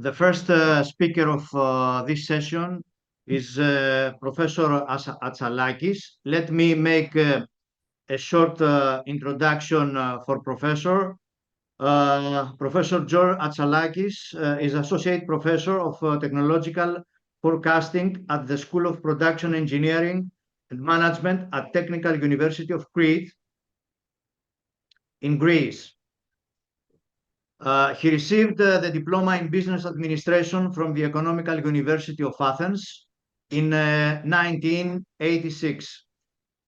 The first speaker of this session is Professor Atsalakis. Let me make a short introduction for Professor. Professor George Atsalakis is Associate Professor of Technological Forecasting at the School of Production Engineering and Management at Technical University of Crete in Greece. He received the diploma in business administration from the Economical University of Athens in 1986.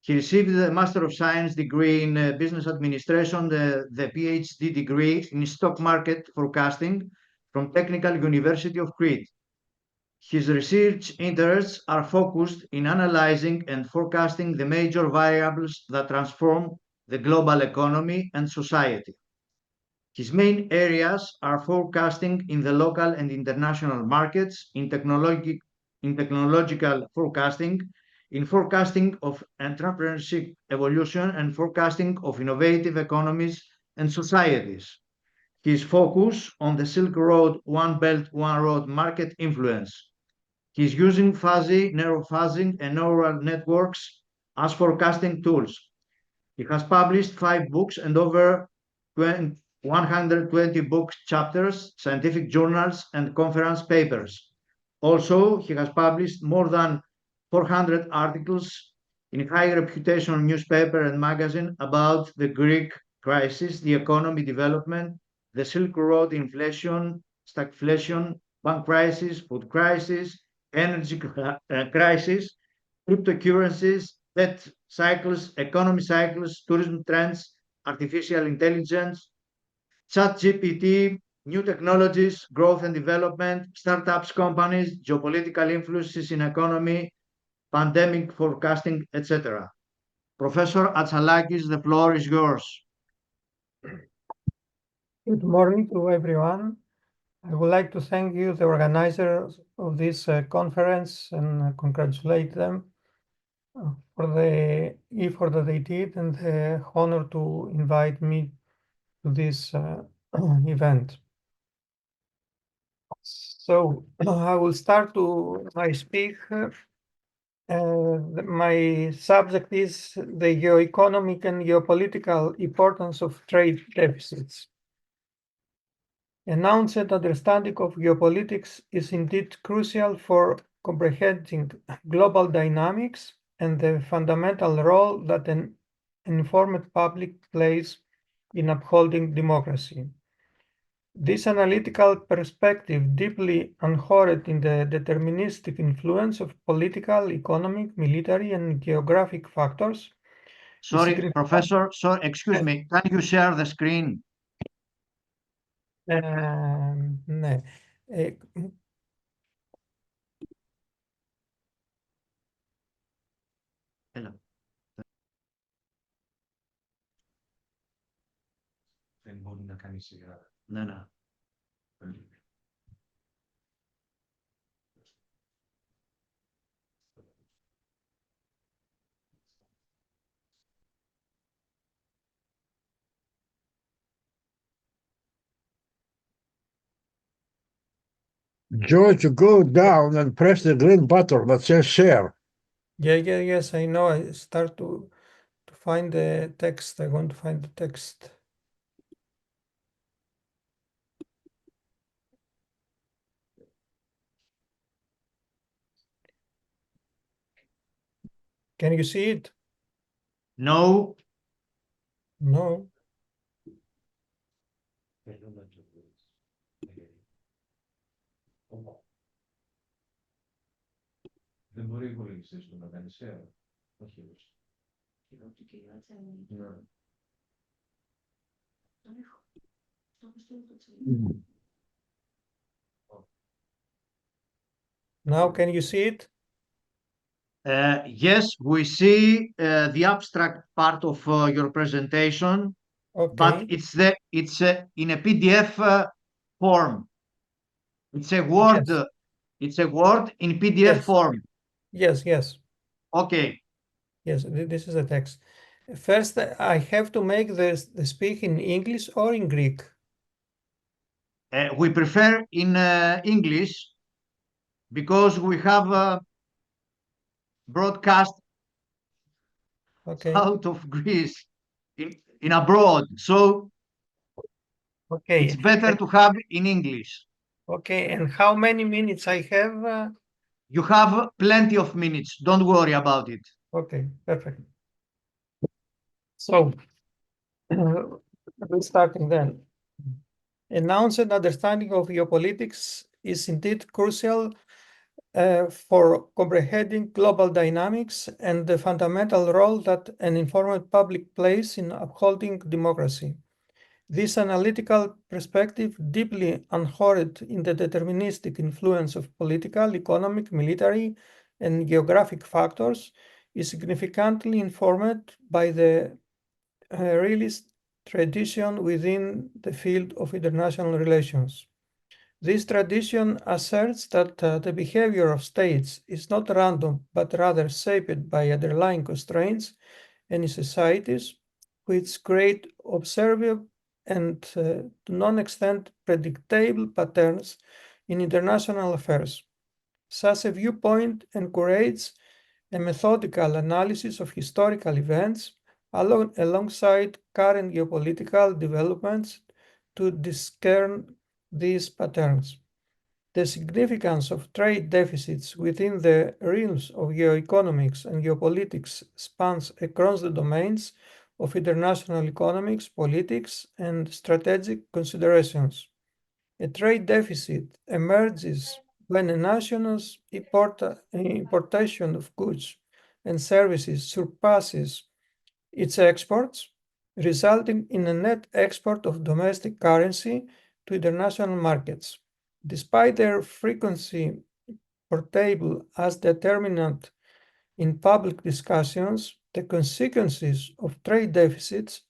He received the Master of Science degree in business administration, the PhD degree in stock market forecasting from Technical University of Crete. His research interests are focused in analyzing and forecasting the major variables that transform the global economy and society. His main areas are forecasting in the local and international markets, in technological forecasting, in forecasting of entrepreneurship evolution, and forecasting of innovative economies and societies. His focus on the Silk Road One Belt, One Road market influence. He's using fuzzy, narrow fuzzing, and neural networks as forecasting tools. He has published 5 books and over 120 book chapters, scientific journals, and conference papers. Also, he has published more than 400 articles in high reputation newspaper and magazine about the Greek crisis, the economy development, the Silk Road inflation, stagflation, bank crisis, food crisis, energy crisis, cryptocurrencies, debt cycles, economy cycles, tourism trends, artificial intelligence, ChatGPT, new technologies, growth and development, startups, companies, geopolitical influences in economy, pandemic forecasting, etc. Professor Atsalakis, the floor is yours. Good morning to everyone. I would like to thank you, the organizers of this conference, and congratulate them for the effort that they did and the honor to invite me to this event. So I will start to my speak. My subject is the geoeconomic and geopolitical importance of trade deficits. Announced understanding of geopolitics is indeed crucial for comprehending global dynamics and the fundamental role that an informed public plays in upholding democracy. This analytical perspective, deeply anchored in the deterministic influence of political, economic, military, and geographic factors. Sorry, Professor, excuse me, can you share the screen? Ναι. Έλα. Δεν μπορεί να κάνει σιγά. Ναι. George, go down and press the green button that says share. Yes, I know. I start to find the text. I want to find the text. Can you see it? No. No. Δεν μπορεί ο υπολογιστής του να κάνει share. Όχι όμως. Now can you see it? Yes, we see the abstract part of your presentation, Okay. but it's in a PDF form. It's a Word. Yes. It's a Word in PDF Yes. form. Yes. Okay. Yes, this is the text. First, I have to make the speak in English or in Greek. We prefer in English because we have broadcast Okay. out of Greece in abroad, so Okay. it's better to have in English. Okay. And how many minutes I have? You have plenty of minutes. Don't worry about it. Okay. Perfect. So, we're starting then. A nuanced understanding of geopolitics is indeed crucial for comprehending global dynamics and the fundamental role that an informed public plays in upholding democracy. This analytical perspective, deeply anchored in the deterministic influence of political, economic, military, and geographic factors, is significantly informed by the realist tradition within the field of international relations. This tradition asserts that the behavior of states is not random, but rather shaped by underlying constraints in societies, which create observable and to non extent predictable patterns in international affairs. Such a viewpoint encourages a methodical analysis of historical events alongside current geopolitical developments to discern these patterns. The significance of trade deficits within the realms of geoeconomics and geopolitics spans across the domains of international economics, politics, and strategic considerations. A trade deficit emerges when a nation's importation of goods and services surpasses its exports, resulting in a net export of domestic currency to international markets. Despite their frequency portrayal as determinant in public discussions, the consequences of trade deficits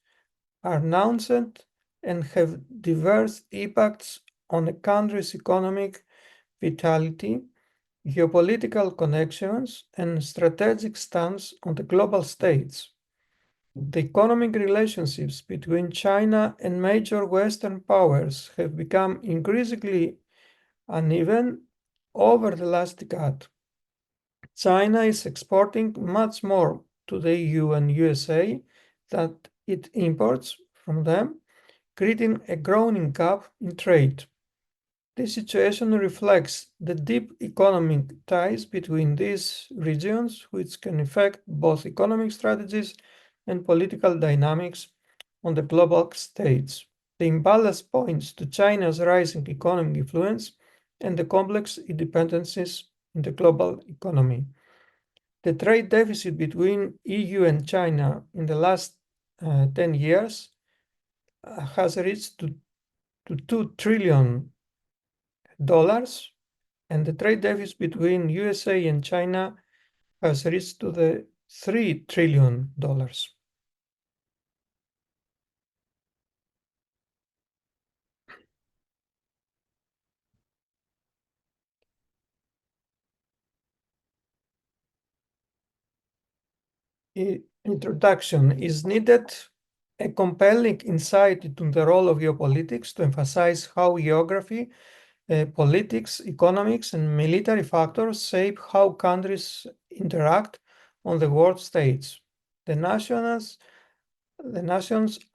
are nuanced and have diverse impacts on a country's economic vitality, geopolitical connections, and strategic stance on the global stage. The economic relationships between China and major Western powers have become increasingly uneven over the last decade. China is exporting much more to the EU and USA than it imports from them, creating a growing gap in trade. This situation reflects the deep economic ties between these regions, which can affect both economic strategies and political dynamics on the global stage. The imbalance points to China's rising economic influence and the complex interdependencies in the global economy. The trade deficit between EU and China in the last 10 years has reached to $2 trillion, and the trade deficit between USA and China has reached to the $3 trillion. Introduction is needed a compelling insight into the role of geopolitics to emphasize how geography, politics, economics, and military factors shape how countries interact on the world stage. The nations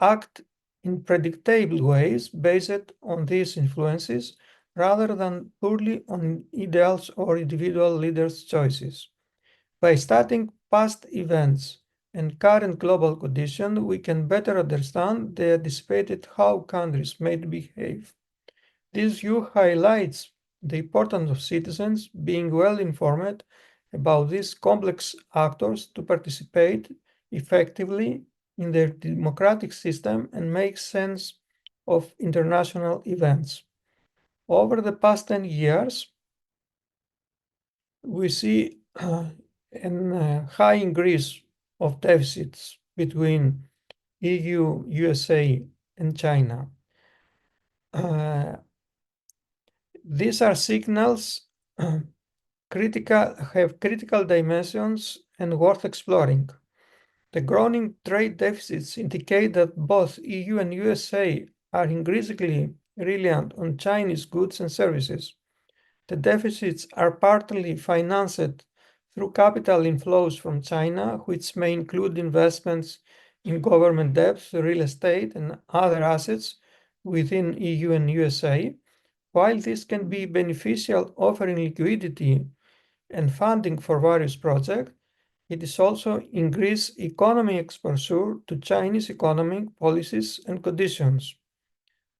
act in predictable ways based on these influences rather than purely on ideals or individual leaders' choices. By studying past events and current global conditions, we can better understand the anticipated how countries may behave. This view highlights the importance of citizens being well informed about these complex actors to participate effectively in their democratic system and make sense of international events. Over the past 10 years, we see a high increase of deficits between EU, USA, and China. These are signals have critical dimensions and worth exploring. The growing trade deficits indicate that both EU and USA are increasingly reliant on Chinese goods and services. The deficits are partly financed through capital inflows from China, which may include investments in government debt, real estate, and other assets within EU and USA. While this can be beneficial, offering liquidity and funding for various projects, it is also increased economic exposure to Chinese economic policies and conditions.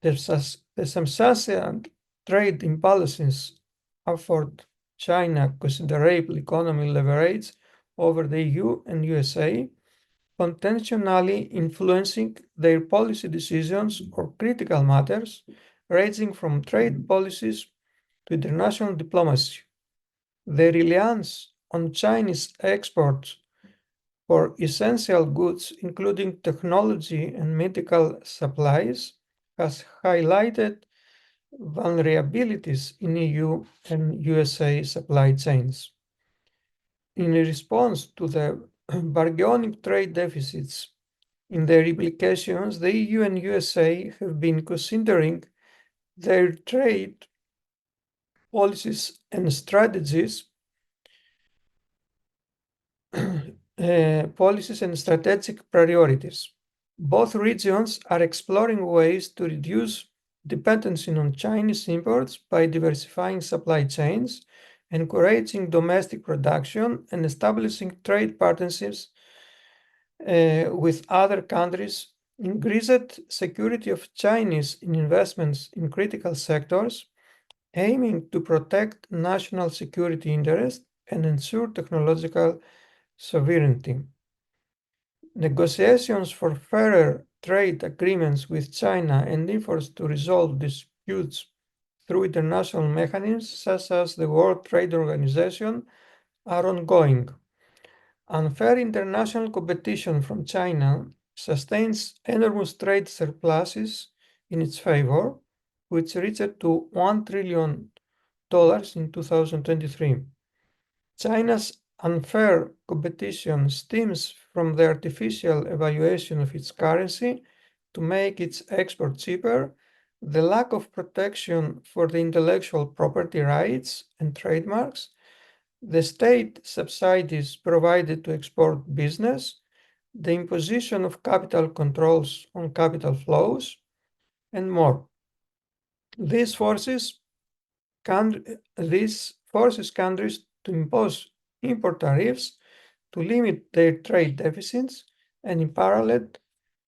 The substantial trade imbalances afford China considerable economic leverage over the EU and USA, potentially influencing their policy decisions or critical matters, ranging from trade policies to international diplomacy. The reliance on Chinese exports for essential goods, including technology and medical supplies, has highlighted vulnerabilities in EU and USA supply chains. In response to the burgeoning trade deficits in their implications, the EU and USA have been considering their trade policies and strategies policies and strategic priorities. Both regions are exploring ways to reduce dependency on Chinese imports by diversifying supply chains, encouraging domestic production, and establishing trade partnerships with other countries. Increased security of Chinese investments in critical sectors, aiming to protect national security interests and ensure technological sovereignty. Negotiations for fairer trade agreements with China and efforts to resolve disputes through international mechanisms such as the World Trade Organization are ongoing. Unfair international competition from China sustains enormous trade surpluses in its favor, which reached to $1 trillion in 2023. China's unfair competition stems from the artificial evaluation of its currency to make its export cheaper, the lack of protection for the intellectual property rights and trademarks, the state subsidies provided to export business, the imposition of capital controls on capital flows, and more. This forces countries to impose import tariffs to limit their trade deficits, and in parallel,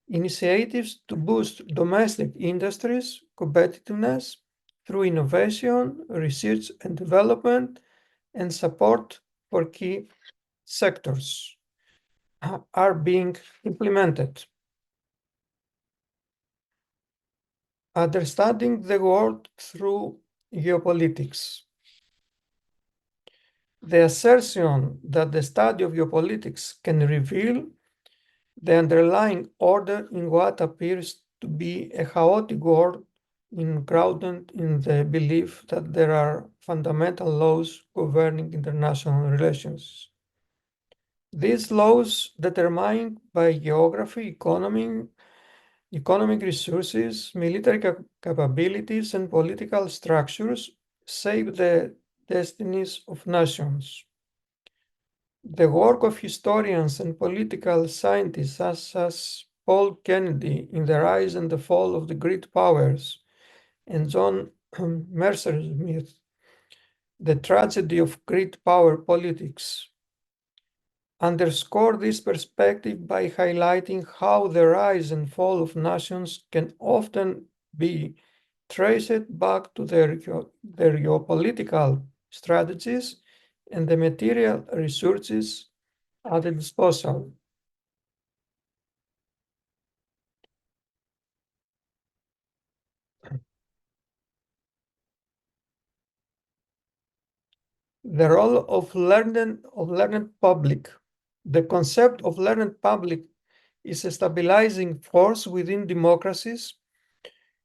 initiatives to boost domestic industries' competitiveness through innovation, research and development, and support for key sectors are being implemented. Understanding the world through geopolitics. The assertion that the study of geopolitics can reveal the underlying order in what appears to be a chaotic world grounded in the belief that there are fundamental laws governing international relations. These laws, determined by geography, economic resources, military capabilities, and political structures, shape the destinies of nations. The work of historians and political scientists such as Paul Kennedy in The Rise and the Fall of the Great Powers and John Messerschmitt, The Tragedy of Great Power Politics, underscore this perspective by highlighting how the rise and fall of nations can often be traced back to their geopolitical strategies and the material resources at the disposal. The role of learned public. The concept of learned public is a stabilizing force within democracies,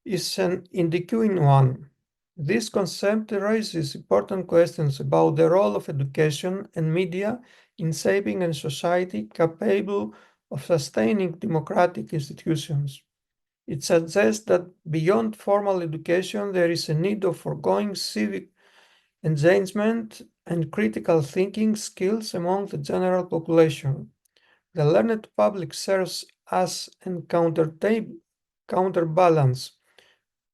is an enduring one. This concept raises important questions about the role of education and media in shaping a society capable of sustaining democratic institutions. It suggests that beyond formal education, there is a need of foregoing civic engagement and critical thinking skills among the general population. The learned public serves as a counterbalance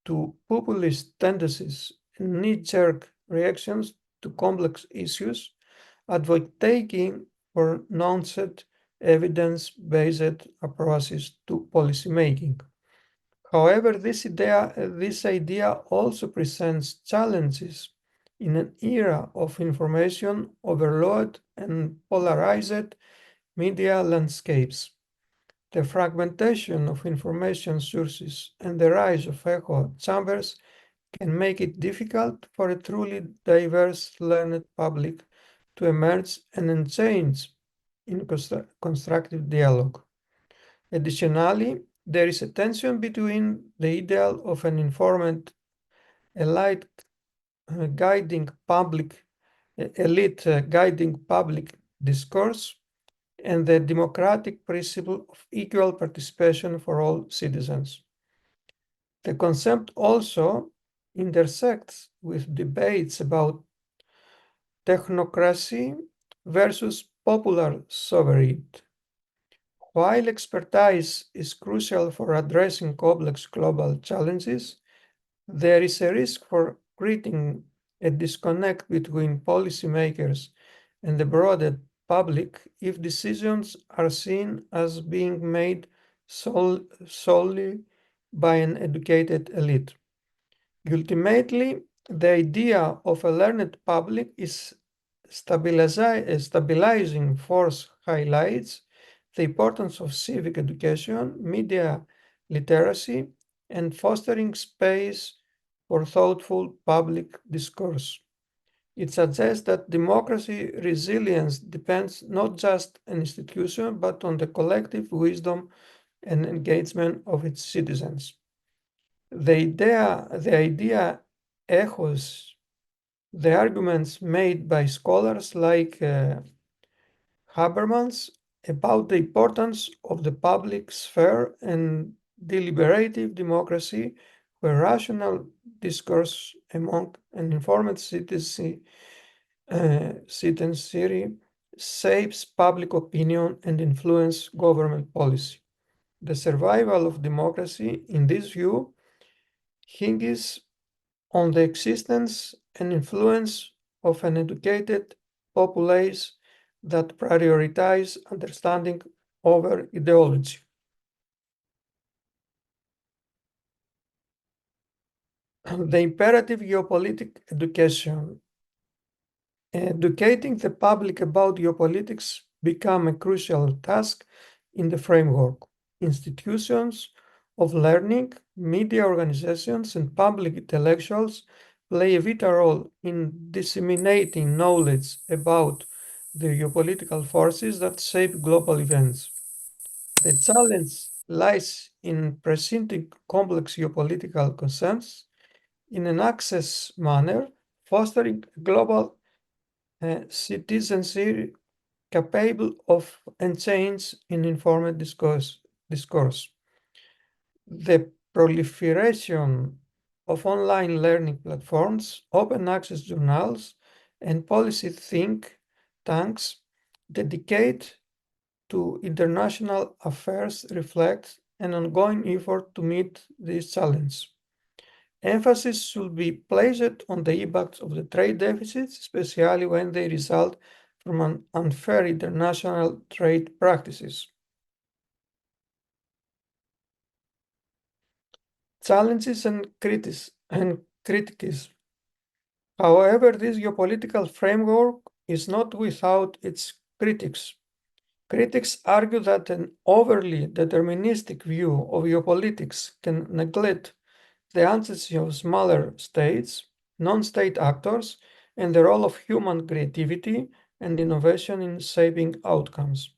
to populist tendencies and knee-jerk reactions to complex issues, advocating for nuanced, evidence-based approaches to policymaking. However, this idea also presents challenges in an era of information overload and polarized media landscapes. The fragmentation of information sources and the rise of echo chambers can make it difficult for a truly diverse learned public to emerge and engage in constructive dialogue. Additionally, there is a tension between the ideal of an informed elite guiding public discourse and the democratic principle of equal participation for all citizens. The concept also intersects with debates about technocracy versus popular sovereignty. While expertise is crucial for addressing complex global challenges, there is a risk for creating a disconnect between policymakers and the broader public if decisions are seen as being made solely by an educated elite. Ultimately, the idea of a learned public is stabilizing force highlights the importance of civic education, media literacy, and fostering space for thoughtful public discourse. It suggests that democracy resilience depends not just on institutions, but on the collective wisdom and engagement of its citizens. The idea echoes the arguments made by scholars like Habermas about the importance of the public sphere and deliberative democracy, where rational discourse among an informed citizenry shapes public opinion and influence government policy. The survival of democracy, in this view, hinges on the existence and influence of an educated populace that prioritize understanding over ideology. The imperative geopolitics education. Educating the public about geopolitics become a crucial task in the framework. Institutions of learning, media organizations, and public intellectuals play a vital role in disseminating knowledge about the geopolitical forces that shape global events. The challenge lies in presenting complex geopolitical concerns in an access manner, fostering global citizenry capable of and change in informed discourse. The proliferation of online learning platforms, open access journals, and policy think tanks dedicated to international affairs reflect an ongoing effort to meet this challenge. Emphasis should be placed on the impact of the trade deficits, especially when they result from unfair international trade practices. Challenges and criticism. However, this geopolitical framework is not without its critics. Critics argue that an overly deterministic view of geopolitics can neglect the ancestry of smaller states, non-state actors, and the role of human creativity and innovation in shaping outcomes.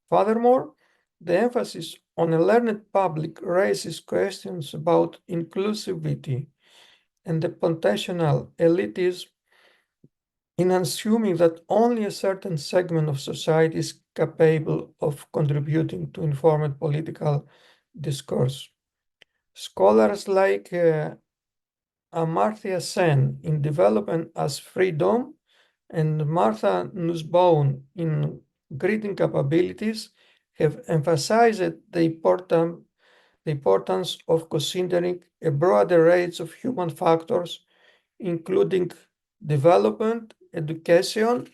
Furthermore, the emphasis on a learned public raises questions about inclusivity and the potential elitism in assuming that only a certain segment of society is capable of contributing to informed political discourse. Scholars like Amartya Sen in Development as Freedom and Martha Nussbaum in Grading Capabilities have emphasized the importance of considering a broader range of human factors, including development, education,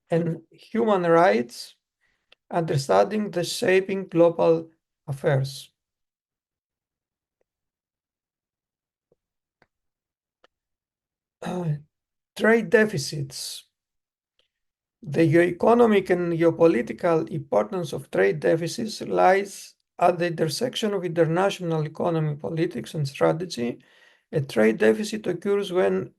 and human rights, understanding the shaping global affairs. Trade deficits. The geoeconomic and geopolitical importance of trade deficits lies at the intersection of international economy, politics, and strategy. A trade deficit occurs when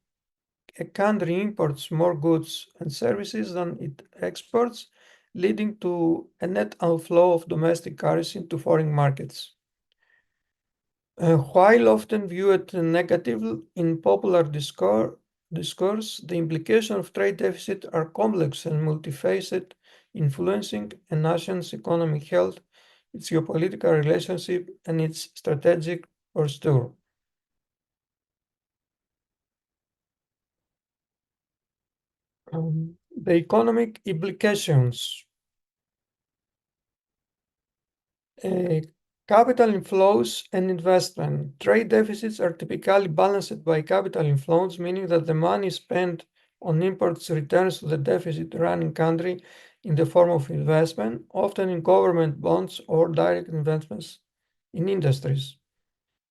a country imports more goods and services than it exports, leading to a net outflow of domestic currency into foreign markets. While often viewed negatively in popular discourse, the implications of trade deficit are complex and multifaceted, influencing a nation's economic health, its geopolitical relationship, and its strategic posture. The economic implications. Capital inflows and investment. Trade deficits are typically balanced by capital inflows, meaning that the money spent on imports returns to the deficit-running country in the form of investment, often in government bonds or direct investments in industries.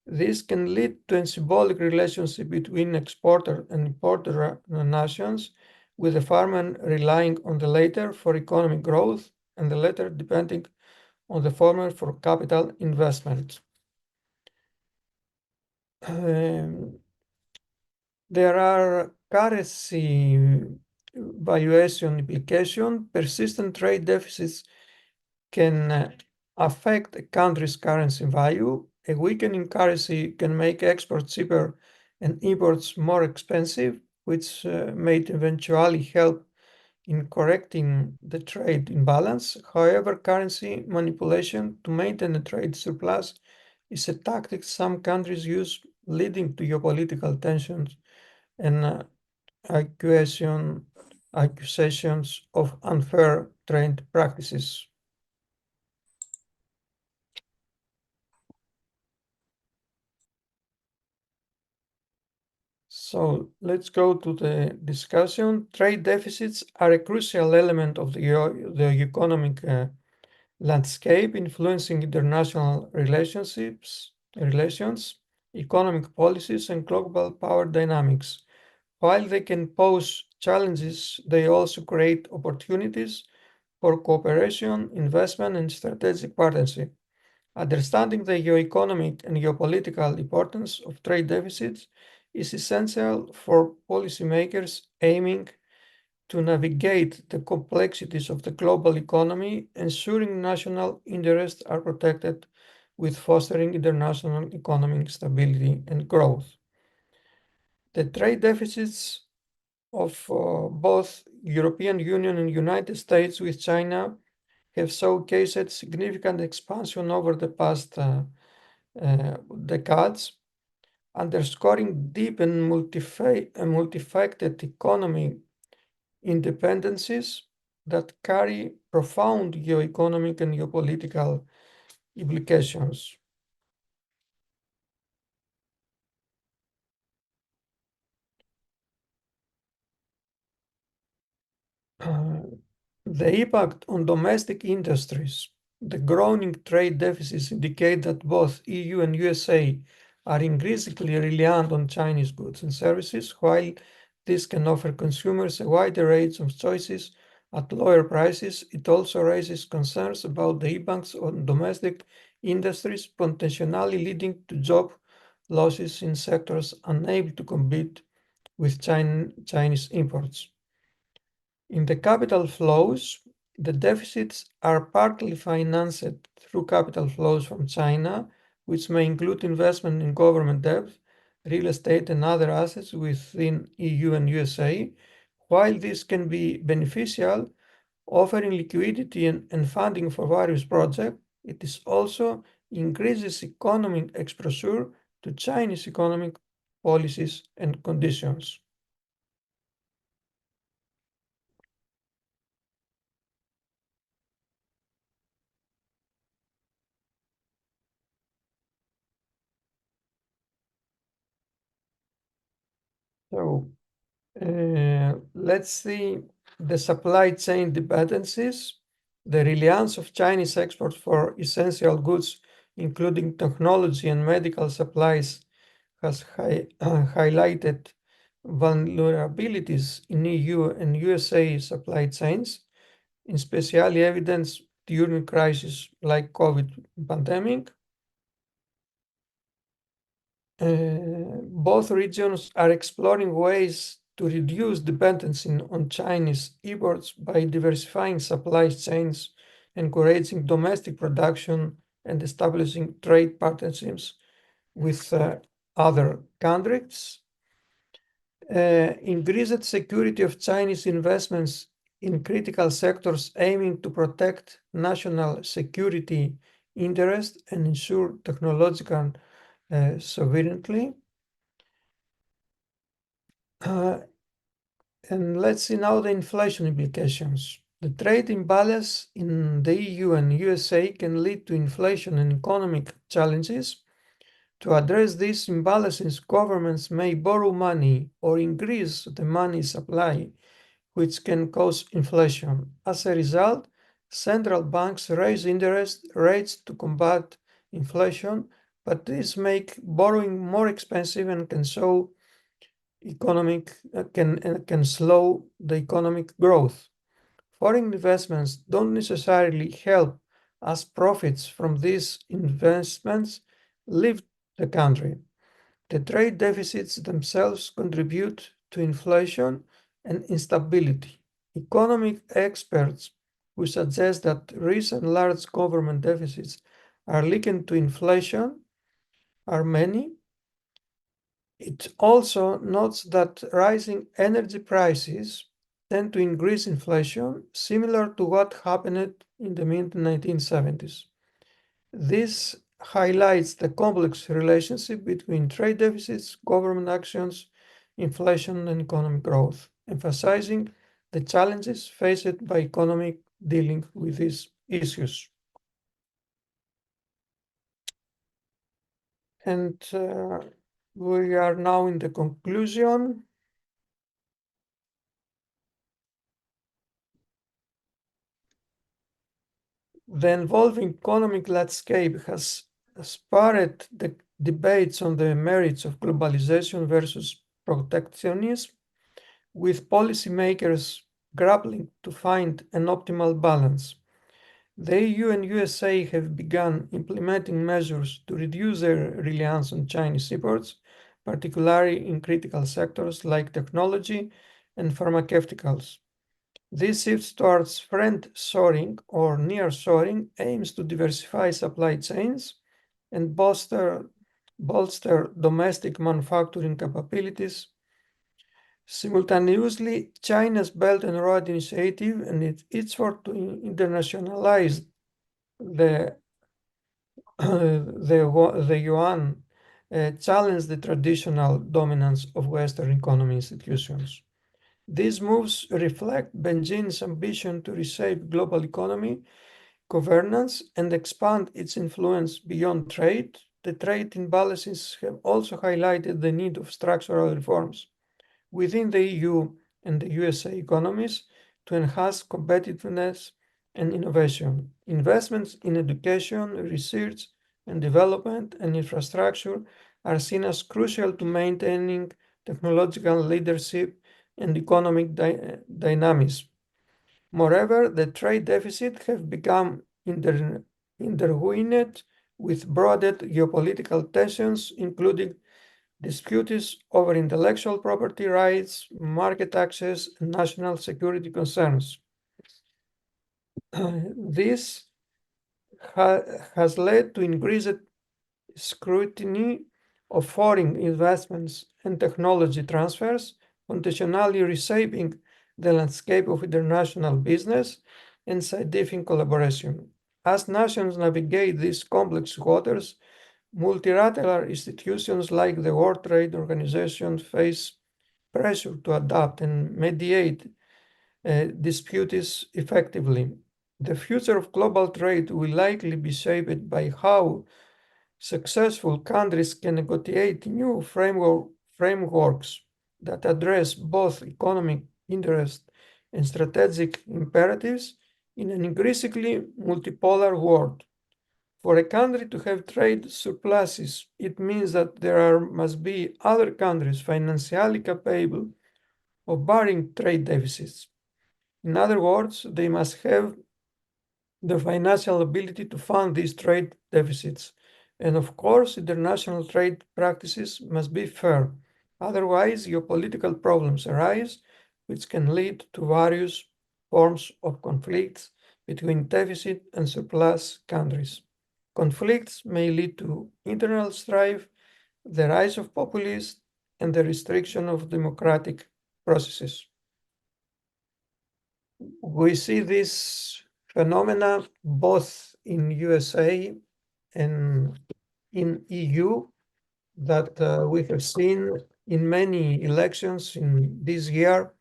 This can lead to a symbolic relationship between exporter and importer nations, with the farmer relying on the latter for economic growth and the latter depending on the former for capital investment. There are currency valuation implications. Persistent trade deficits can affect a country's currency value. A weakening currency can make exports cheaper and imports more expensive, which may eventually help in correcting the trade imbalance. However, currency manipulation to maintain a trade surplus is a tactic some countries use, leading to geopolitical tensions and accusations of unfair trade practices. So let's go to the discussion. Trade deficits are a crucial element of the economic landscape, influencing international relations, economic policies, and global power dynamics. While they can pose challenges, they also create opportunities for cooperation, investment, and strategic partnership. Understanding the geoeconomic and geopolitical importance of trade deficits is essential for policymakers aiming to navigate the complexities of the global economy, ensuring national interests are protected with fostering international economic stability and growth. The trade deficits of both European Union and United States with China have showcased significant expansion over the past decades, underscoring deep and multifaceted economic independencies that carry profound geoeconomic and geopolitical implications. The impact on domestic industries. The growing trade deficits indicate that both EU and USA are increasingly reliant on Chinese goods and services. While this can offer consumers a wider range of choices at lower prices, it also raises concerns about the impacts on domestic industries, potentially leading to job losses in sectors unable to compete with Chinese imports. In the capital flows, the deficits are partly financed through capital flows from China, which may include investment in government debt, real estate, and other assets within EU and USA. While this can be beneficial, offering liquidity and funding for various projects, it is also increases economic exposure to Chinese economic policies and conditions. So let's see the supply chain dependencies. The reliance of Chinese exports for essential goods, including technology and medical supplies, has highlighted vulnerabilities in EU and USA supply chains, especially evidence during crises like COVID pandemic. Both regions are exploring ways to reduce dependency on Chinese imports by diversifying supply chains, encouraging domestic production, and establishing trade partnerships with other countries. Increased security of Chinese investments in critical sectors aiming to protect national security interests and ensure technological sovereignty. And let's see now the inflation implications. The trade imbalance in the EU and USA can lead to inflation and economic challenges. To address these imbalances, governments may borrow money or increase the money supply, which can cause inflation. As a result, central banks raise interest rates to combat inflation, but this makes borrowing more expensive and can slow the economic growth. Foreign investments don't necessarily help, as profits from these investments leave the country. The trade deficits themselves contribute to inflation and instability. Economic experts who suggest that recent large government deficits are linked to inflation are many. It also notes that rising energy prices tend to increase inflation, similar to what happened in the mid-1970s. This highlights the complex relationship between trade deficits, government actions, inflation, and economic growth, emphasizing the challenges faced by economy dealing with these issues. And we are now in the conclusion. The evolving economic landscape has spurred the debates on the merits of globalization versus protectionism, with policymakers grappling to find an optimal balance. The EU and USA have begun implementing measures to reduce their reliance on Chinese imports, particularly in critical sectors like technology and pharmaceuticals. This shift towards friend-shoring or near-shoring aims to diversify supply chains and bolster domestic manufacturing capabilities. Simultaneously, China's Belt and Road Initiative and its effort to internationalize the yuan challenge the traditional dominance of Western economy institutions. These moves reflect Beijing's ambition to reshape global economy governance and expand its influence beyond trade. The trade imbalances have also highlighted the need of structural reforms within the EU and the USA economies to enhance competitiveness and innovation. Investments in education, research and development and infrastructure are seen as crucial to maintaining technological leadership and economic dynamism. Moreover, the trade deficit have become intertwined with broader geopolitical tensions, including disputes over intellectual property rights, market access, and national security concerns. This has led to increased scrutiny of foreign investments and technology transfers, intentionally reshaping the landscape of international business and scientific collaboration. As nations navigate these complex waters, multilateral institutions like the World Trade Organization face pressure to adapt and mediate disputes effectively. The future of global trade will likely be shaped by how successful countries can negotiate new frameworks that address both economic interest and strategic imperatives in an increasingly multipolar world. For a country to have trade surpluses, it means that must be other countries financially capable of bearing trade deficits. In other words, they must have the financial ability to fund these trade deficits. And of course, international trade practices must be fair. Otherwise, geopolitical problems arise, which can lead to various forms of conflicts between deficit and surplus countries. Conflicts may lead to internal strife, the rise of populists, and the restriction of democratic processes. We see this phenomena both in USA and in EU that we have seen in many elections in this year,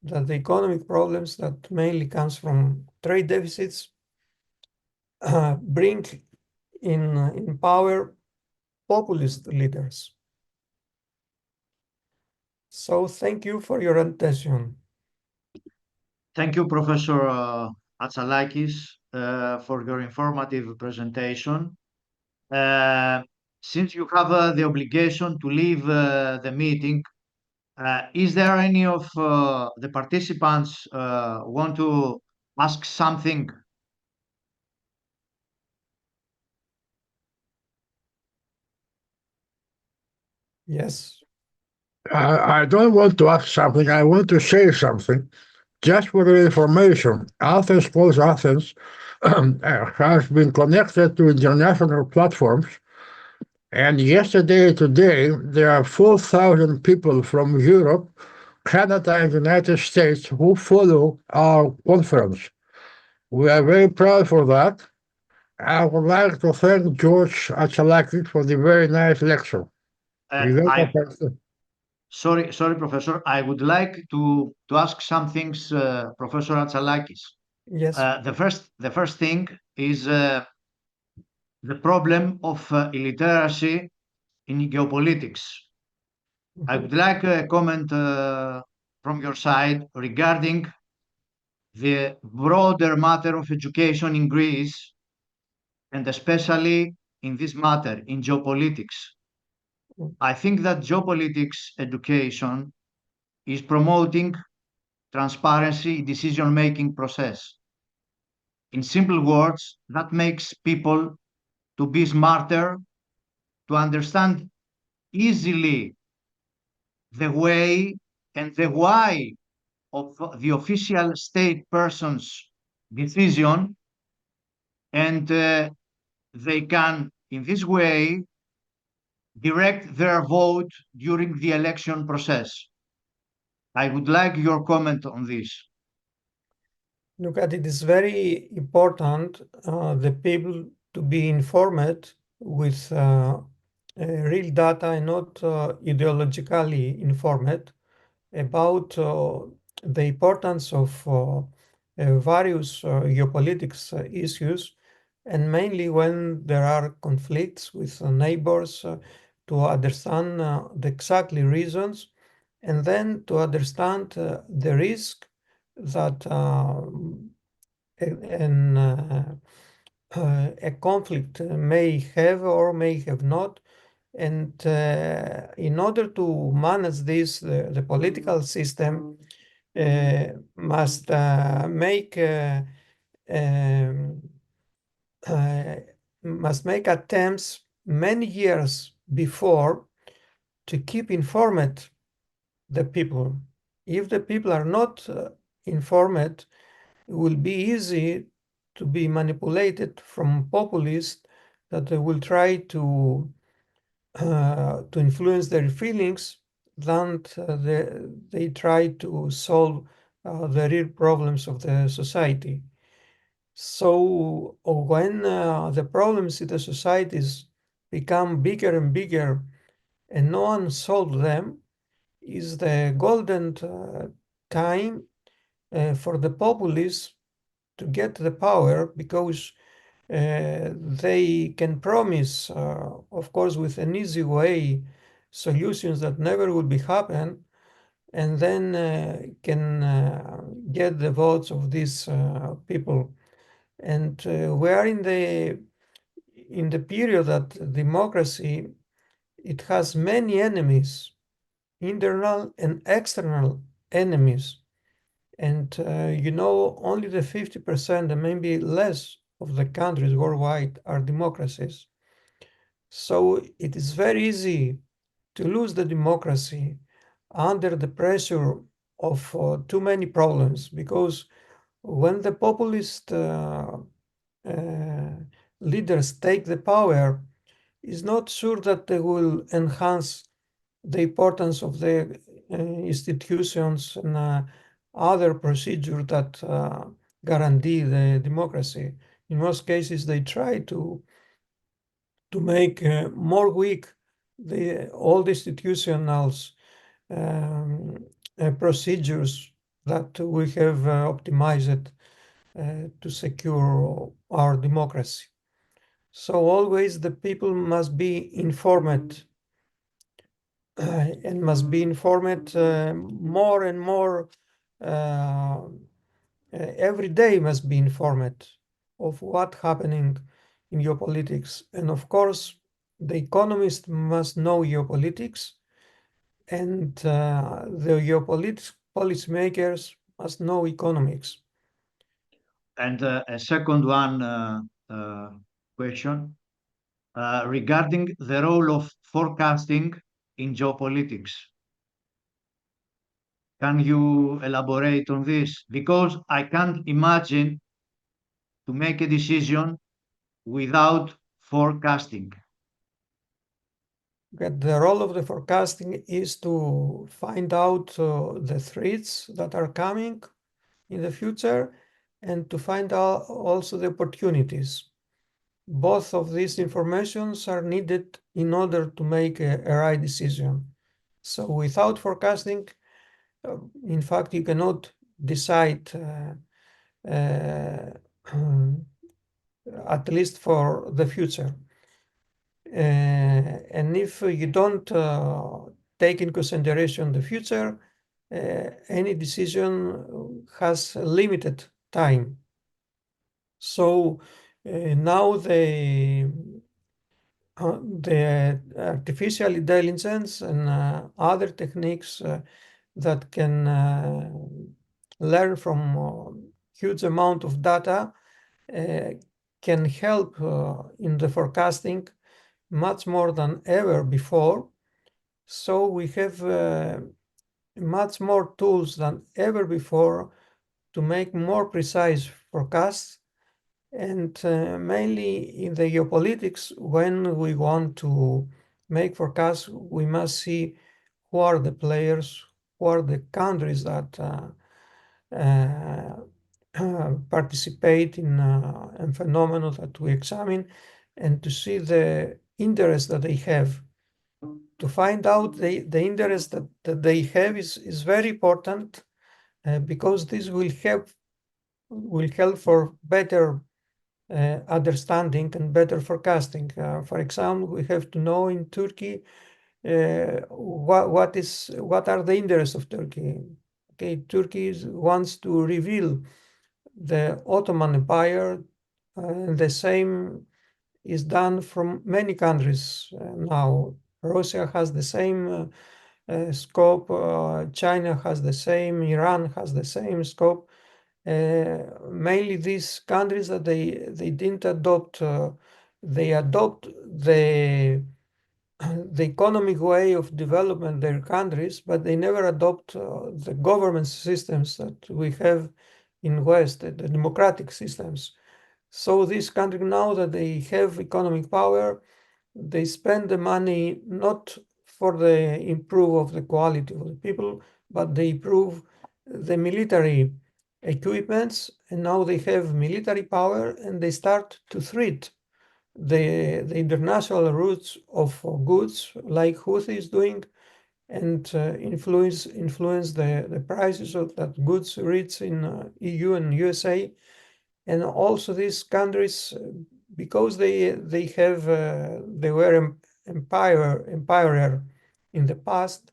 that the economic problems that mainly comes from trade deficits bring in power populist leaders. So thank you for your attention. Thank you, Professor Atsalakis, for your informative presentation. Since you have the obligation to leave the meeting, is there any of the participants want to ask something? Yes. I don't want to ask something. I want to say something. Just for the information, Athens Close Athens has been connected to international platforms. And yesterday, today, there are 4,000 people from Europe, Canada, and the United States who follow our conference. We are very proud for that. I would like to thank George Atsalakis for the very nice lecture. Sorry, Professor. I would like to ask some things, Professor Atsalakis. Yes. The first thing is the problem of illiteracy in geopolitics. I would like a comment from your side regarding the broader matter of education in Greece, and especially in this matter, in geopolitics. I think that geopolitics education is promoting transparency decision-making process. In simple words, that makes people to be smarter, to understand easily the way and the why of the official state person's decision, and they can, in this way, direct their vote during the election process. I would like your comment on this. Look, it is very important the people to be informed with real data and not ideologically informed about the importance of various geopolitics issues, and mainly when there are conflicts with neighbors, to understand the exactly reasons, and then to understand the risk that a conflict may have or may have not. And in order to manage this, the political system must make attempts many years before to keep informed the people. If the people are not informed, it will be easy to be manipulated from populists that they will try to influence their feelings than they try to solve the real problems of the society. So when the problems in the societies become bigger and bigger and no one solves them, is the golden time for the populists to get the power, because they can promise, of course, with an easy way, solutions that never will be happen, and then can get the votes of these people. And we are in the period that democracy, it has many enemies, internal and external enemies. And only the 50% and maybe less of the countries worldwide are democracies. So it is very easy to lose the democracy under the pressure of too many problems, because when the populist leaders take the power, it's not sure that they will enhance the importance of the institutions and other procedures that guarantee the democracy. In most cases, they try to make more weak the all the institutional procedures that we have optimized to secure our democracy. So always the people must be informed and must be informed more and more. Every day must be informed of what's happening in geopolitics. And of course, the economist must know geopolitics, and the geopolitics policymakers must know economics. And a second one question regarding the role of forecasting in geopolitics. Can you elaborate on this? Because I can't imagine to make a decision without forecasting. The role of the forecasting is to find out the threats that are coming in the future, and to find out also the opportunities. Both of these informations are needed in order to make a right decision. So without forecasting, in fact, you cannot decide, at least for the future. And if you don't take into consideration the future, any decision has a limited time. So now the artificial intelligence and other techniques that can learn from huge amount of data can help in the forecasting much more than ever before. So we have much more tools than ever before to make more precise forecasts. And mainly in the geopolitics, when we want to make forecasts, we must see who are the players, who are the countries that participate in phenomena that we examine, and to see the interest that they have. To find out the interest that they have is very important, because this will help for better understanding and better forecasting. For example, we have to know in Turkey what are the interests of Turkey. Okay, Turkey wants to reveal the Ottoman Empire, and the same is done from many countries now. Russia has the same scope, China has the same, Iran has the same scope. Mainly these countries that they didn't adopt, they adopt the economic way of development their countries, but they never adopt the government systems that we have in West, the democratic systems. So these countries, now that they have economic power, they spend the money not for the improve of the quality of the people, but they improve the military equipments, and now they have military power, and they start to threat the international routes of goods, like Houthi is doing, and influence the prices of that goods reach in EU and USA. And also these countries, because they were empirer in the past,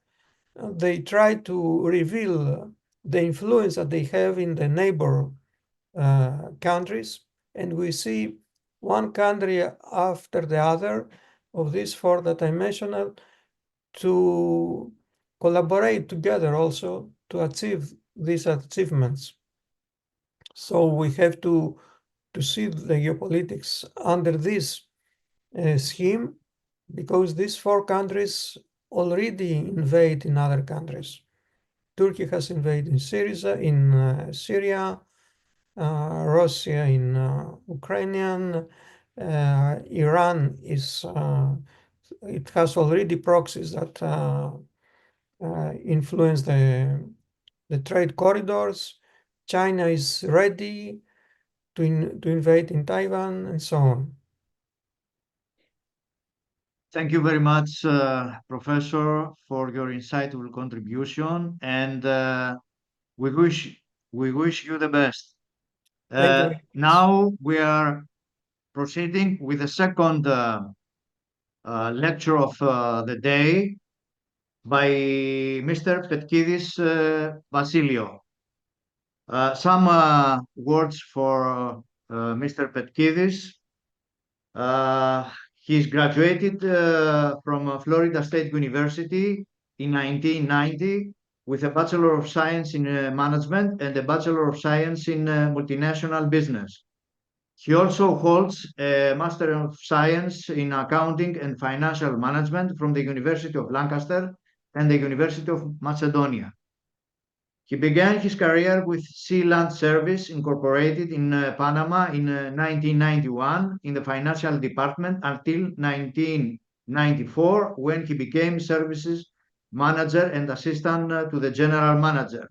they try to reveal the influence that they have in the neighbor countries, and we see one country after the other of these four that I mentioned to collaborate together also to achieve these achievements. So we have to see the geopolitics under this scheme, because these four countries already invade in other countries. Turkey has invaded in Syria, Russia in Ukrainian, Iran is it has already proxies that influence the trade corridors. China is ready to invade in Taiwan, and so on. Thank you very much, Professor, for your insightful contribution, and we wish you the best. Thank you very much. Now we are proceeding with the second lecture of the day by Mr. Petkidis Vasilio. Some words for Mr. Petkidis. He's graduated from Florida State University in 1990 with a Bachelor of Science in Management and a Bachelor of Science in Multinational Business. He also holds a Master of Science in Accounting and Financial Management from the University of Lancaster and the University of Macedonia. He began his career with Sea Land Service Incorporated in Panama in 1991 in the financial department until 1994, when he became services manager and assistant to the general manager.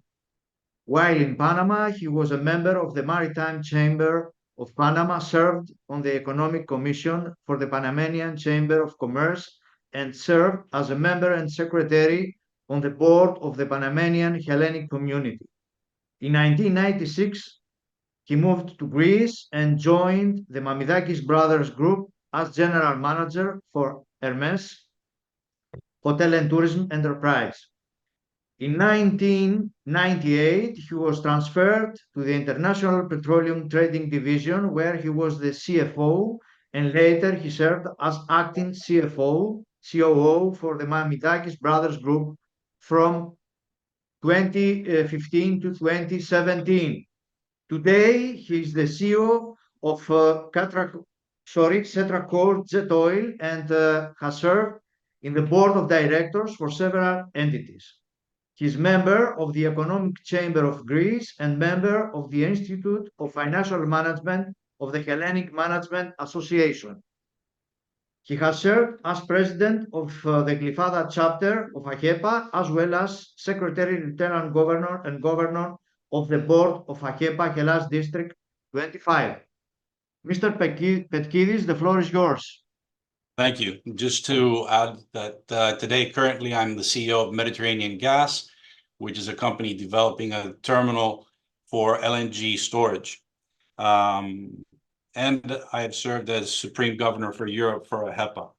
While in Panama, he was a member of the Maritime Chamber of Panama, served on the Economic Commission for the Panamanian Chamber of Commerce, and served as a member and secretary on the board of the Panamanian Hellenic Community. In 1996, he moved to Greece and joined the Mamidakis Brothers Group as general manager for Hermes Hotel and Tourism Enterprise. In 1998, he was transferred to the International Petroleum Trading Division, where he was the CFO, and later he served as acting CFO, COO for the Mamidakis Brothers Group from 2015 to 2017. Today, he is the CEO of Cetracord Jet Oil and has served in the board of directors for several entities. He is member of the Economic Chamber of Greece and member of the Institute of Financial Management of the Hellenic Management Association. He has served as president of the Glyfada chapter of AHEPA, as well as secretary, lieutenant governor, and governor of the board of AHEPA Hellas District 25. Mr. Petkidis, the floor is yours. Thank you. Just to add that today, currently, I'm the CEO of Mediterranean Gas, which is a company developing a terminal for LNG storage. And I have served as Supreme Governor for Europe for AHEPA.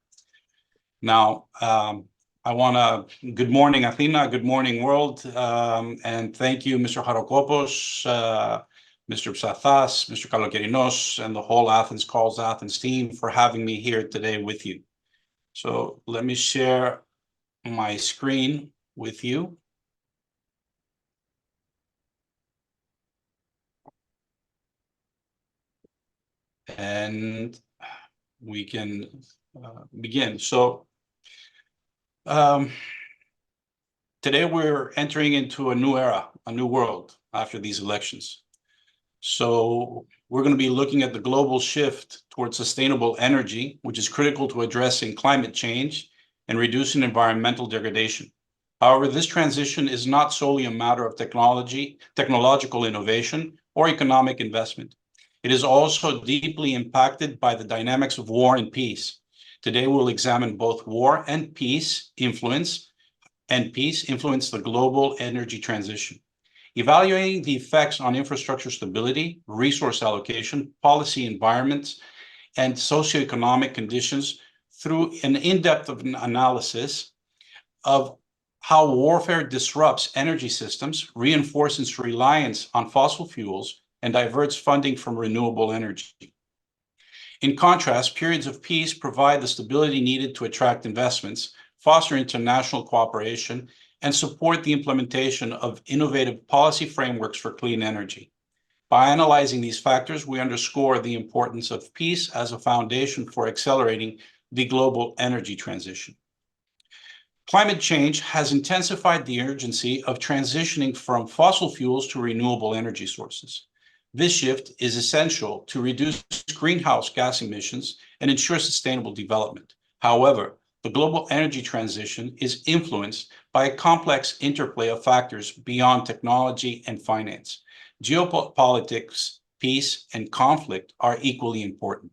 Now, I want to, good morning, Athena, good morning, world, and thank you, Mr. Harokopos, Mr. Psathas, Mr. Kalokerinos, and the whole Athens Calls Athens team for having me here today with you. So let me share my screen with you. And we can begin. So today we're entering into a new era, a new world after these elections. So we're going to be looking at the global shift towards sustainable energy, which is critical to addressing climate change and reducing environmental degradation. However, this transition is not solely a matter of technological innovation, or economic investment. It is also deeply impacted by the dynamics of war and peace. Today, we'll examine both war and peace influence the global energy transition. Evaluating the effects on infrastructure stability, resource allocation, policy environments, and socioeconomic conditions through an in-depth analysis of how warfare disrupts energy systems, reinforces reliance on fossil fuels, and diverts funding from renewable energy. In contrast, periods of peace provide the stability needed to attract investments, foster international cooperation, and support the implementation of innovative policy frameworks for clean energy. By analyzing these factors, we underscore the importance of peace as a foundation for accelerating the global energy transition. Climate change has intensified the urgency of transitioning from fossil fuels to renewable energy sources. This shift is essential to reduce greenhouse gas emissions and ensure sustainable development. However, the global energy transition is influenced by a complex interplay of factors beyond technology and finance. Geopolitics, peace, and conflict are equally important.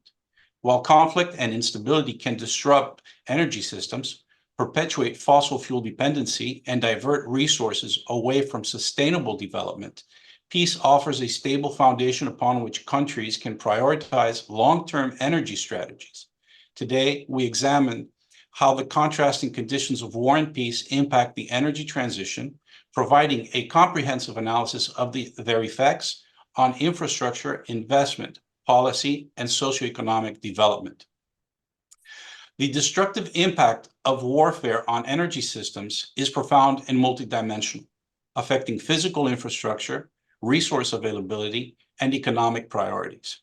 While conflict and instability can disrupt energy systems, perpetuate fossil fuel dependency, and divert resources away from sustainable development, peace offers a stable foundation upon which countries can prioritize long-term energy strategies. Today, we examine how the contrasting conditions of war and peace impact the energy transition, providing a comprehensive analysis of their effects on infrastructure, investment, policy, and socioeconomic development. The destructive impact of warfare on energy systems is profound and multidimensional, affecting physical infrastructure, resource availability, and economic priorities.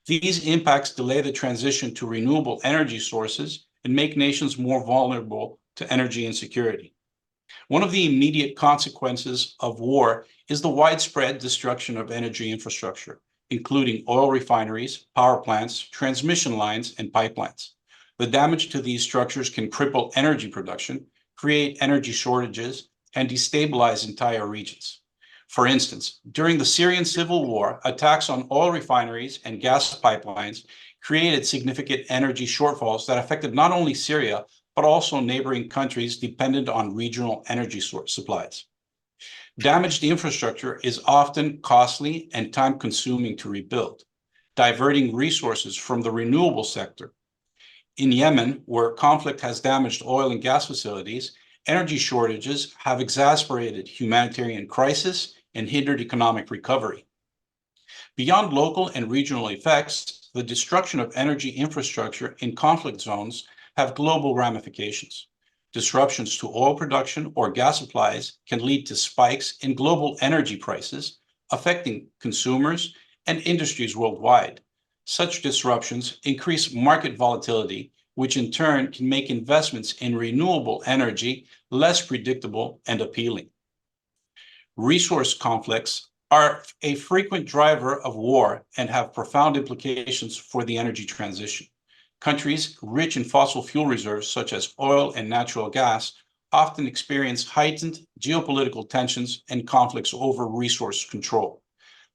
These impacts delay the transition to renewable energy sources and make nations more vulnerable to energy insecurity. One of the immediate consequences of war is the widespread destruction of energy infrastructure, including oil refineries, power plants, transmission lines, and pipelines. The damage to these structures can cripple energy production, create energy shortages, and destabilize entire regions. For instance, during the Syrian civil war, attacks on oil refineries and gas pipelines created significant energy shortfalls that affected not only Syria, but also neighboring countries dependent on regional energy supplies. Damaged infrastructure is often costly and time-consuming to rebuild, diverting resources from the renewable sector. In Yemen, where conflict has damaged oil and gas facilities, energy shortages have exacerbated humanitarian crisis and hindered economic recovery. Beyond local and regional effects, the destruction of energy infrastructure in conflict zones have global ramifications. Disruptions to oil production or gas supplies can lead to spikes in global energy prices, affecting consumers and industries worldwide. Such disruptions increase market volatility, which in turn can make investments in renewable energy less predictable and appealing. Resource conflicts are a frequent driver of war and have profound implications for the energy transition. Countries rich in fossil fuel reserves, such as oil and natural gas, often experience heightened geopolitical tensions and conflicts over resource control.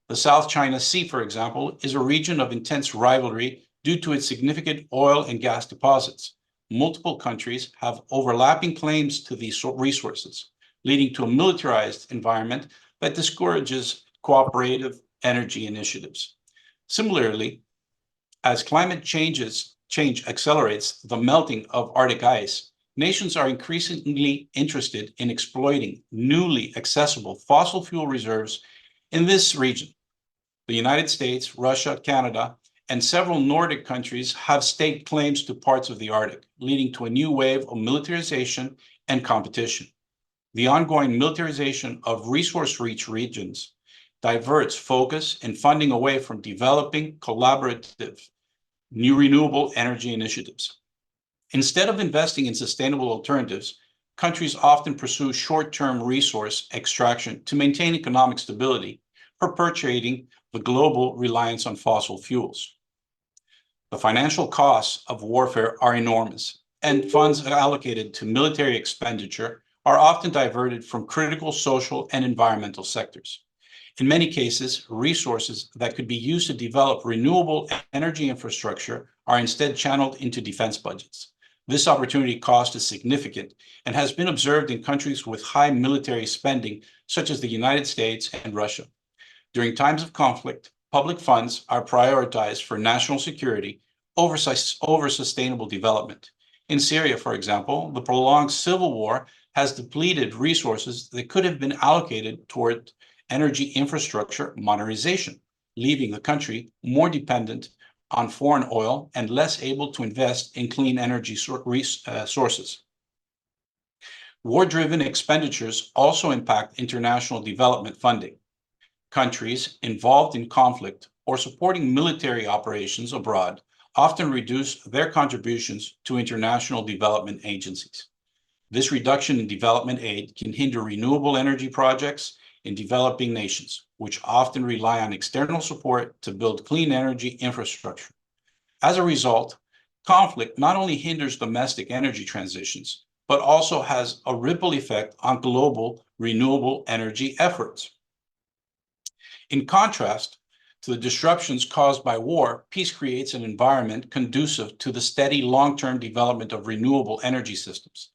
The South China Sea, for example, is a region of intense rivalry due to its significant oil and gas deposits. Multiple countries have overlapping claims to these resources, leading to a militarized environment that discourages cooperative energy initiatives. Similarly, as climate change accelerates the melting of Arctic ice, nations are increasingly interested in exploiting newly accessible fossil fuel reserves in this region. The United States, Russia, Canada, and several Nordic countries have staked claims to parts of the Arctic, leading to a new wave of militarization and competition. The ongoing militarization of resource-rich regions diverts focus and funding away from developing collaborative new renewable energy initiatives. Instead of investing in sustainable alternatives, countries often pursue short-term resource extraction to maintain economic stability, perpetuating the global reliance on fossil fuels. The financial costs of warfare are enormous, and funds allocated to military expenditure are often diverted from critical social and environmental sectors. In many cases, resources that could be used to develop renewable energy infrastructure are instead channeled into defense budgets. This opportunity cost is significant and has been observed in countries with high military spending, such as the United States and Russia. During times of conflict, public funds are prioritized for national security over sustainable development. In Syria, for example, the prolonged civil war has depleted resources that could have been allocated toward energy infrastructure modernization, leaving the country more dependent on foreign oil and less able to invest in clean energy sources. War-driven expenditures also impact international development funding. Countries involved in conflict or supporting military operations abroad often reduce their contributions to international development agencies. This reduction in development aid can hinder renewable energy projects in developing nations, which often rely on external support to build clean energy infrastructure. As a result, conflict not only hinders domestic energy transitions, but also has a ripple effect on global renewable energy efforts. In contrast to the disruptions caused by war, peace creates an environment conducive to the steady long-term development of renewable energy systems.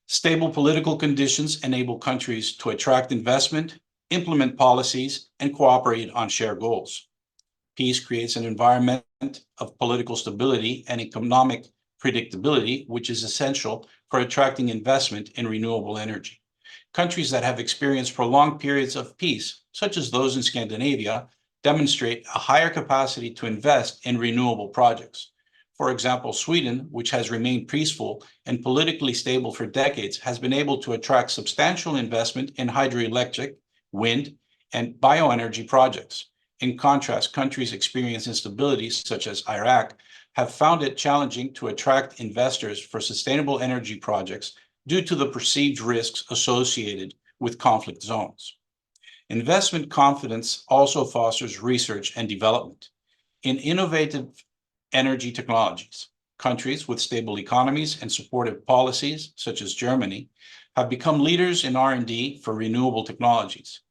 Stable political conditions enable countries to attract investment, implement policies, and cooperate on shared goals. Peace creates an environment of political stability and economic predictability, which is essential for attracting investment in renewable energy. Countries that have experienced prolonged periods of peace, such as those in Scandinavia, demonstrate a higher capacity to invest in renewable projects. For example, Sweden, which has remained peaceful and politically stable for decades, has been able to attract substantial investment in hydroelectric, wind, and bioenergy projects. In contrast, countries experiencing instability, such as Iraq, have found it challenging to attract investors for sustainable energy projects due to the perceived risks associated with conflict zones. Investment confidence also fosters research and development. In innovative energy technologies, countries with stable economies and supportive policies, such as Germany, have become leaders in R&D for renewable technologies.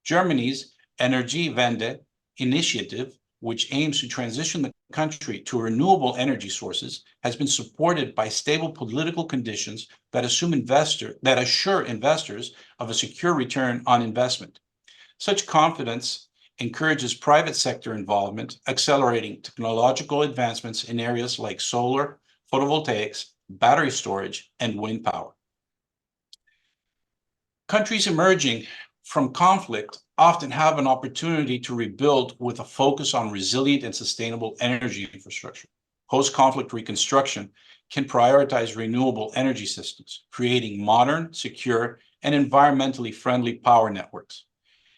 Germany's Energiewende initiative, which aims to transition the country to renewable energy sources, has been supported by stable political conditions that assure investors of a secure return on investment. Such confidence encourages private sector involvement, accelerating technological advancements in areas like solar, photovoltaics, battery storage, and wind power. Countries emerging from conflict often have an opportunity to rebuild with a focus on resilient and sustainable energy infrastructure. Post-conflict reconstruction can prioritize renewable energy systems, creating modern, secure, and environmentally friendly power networks.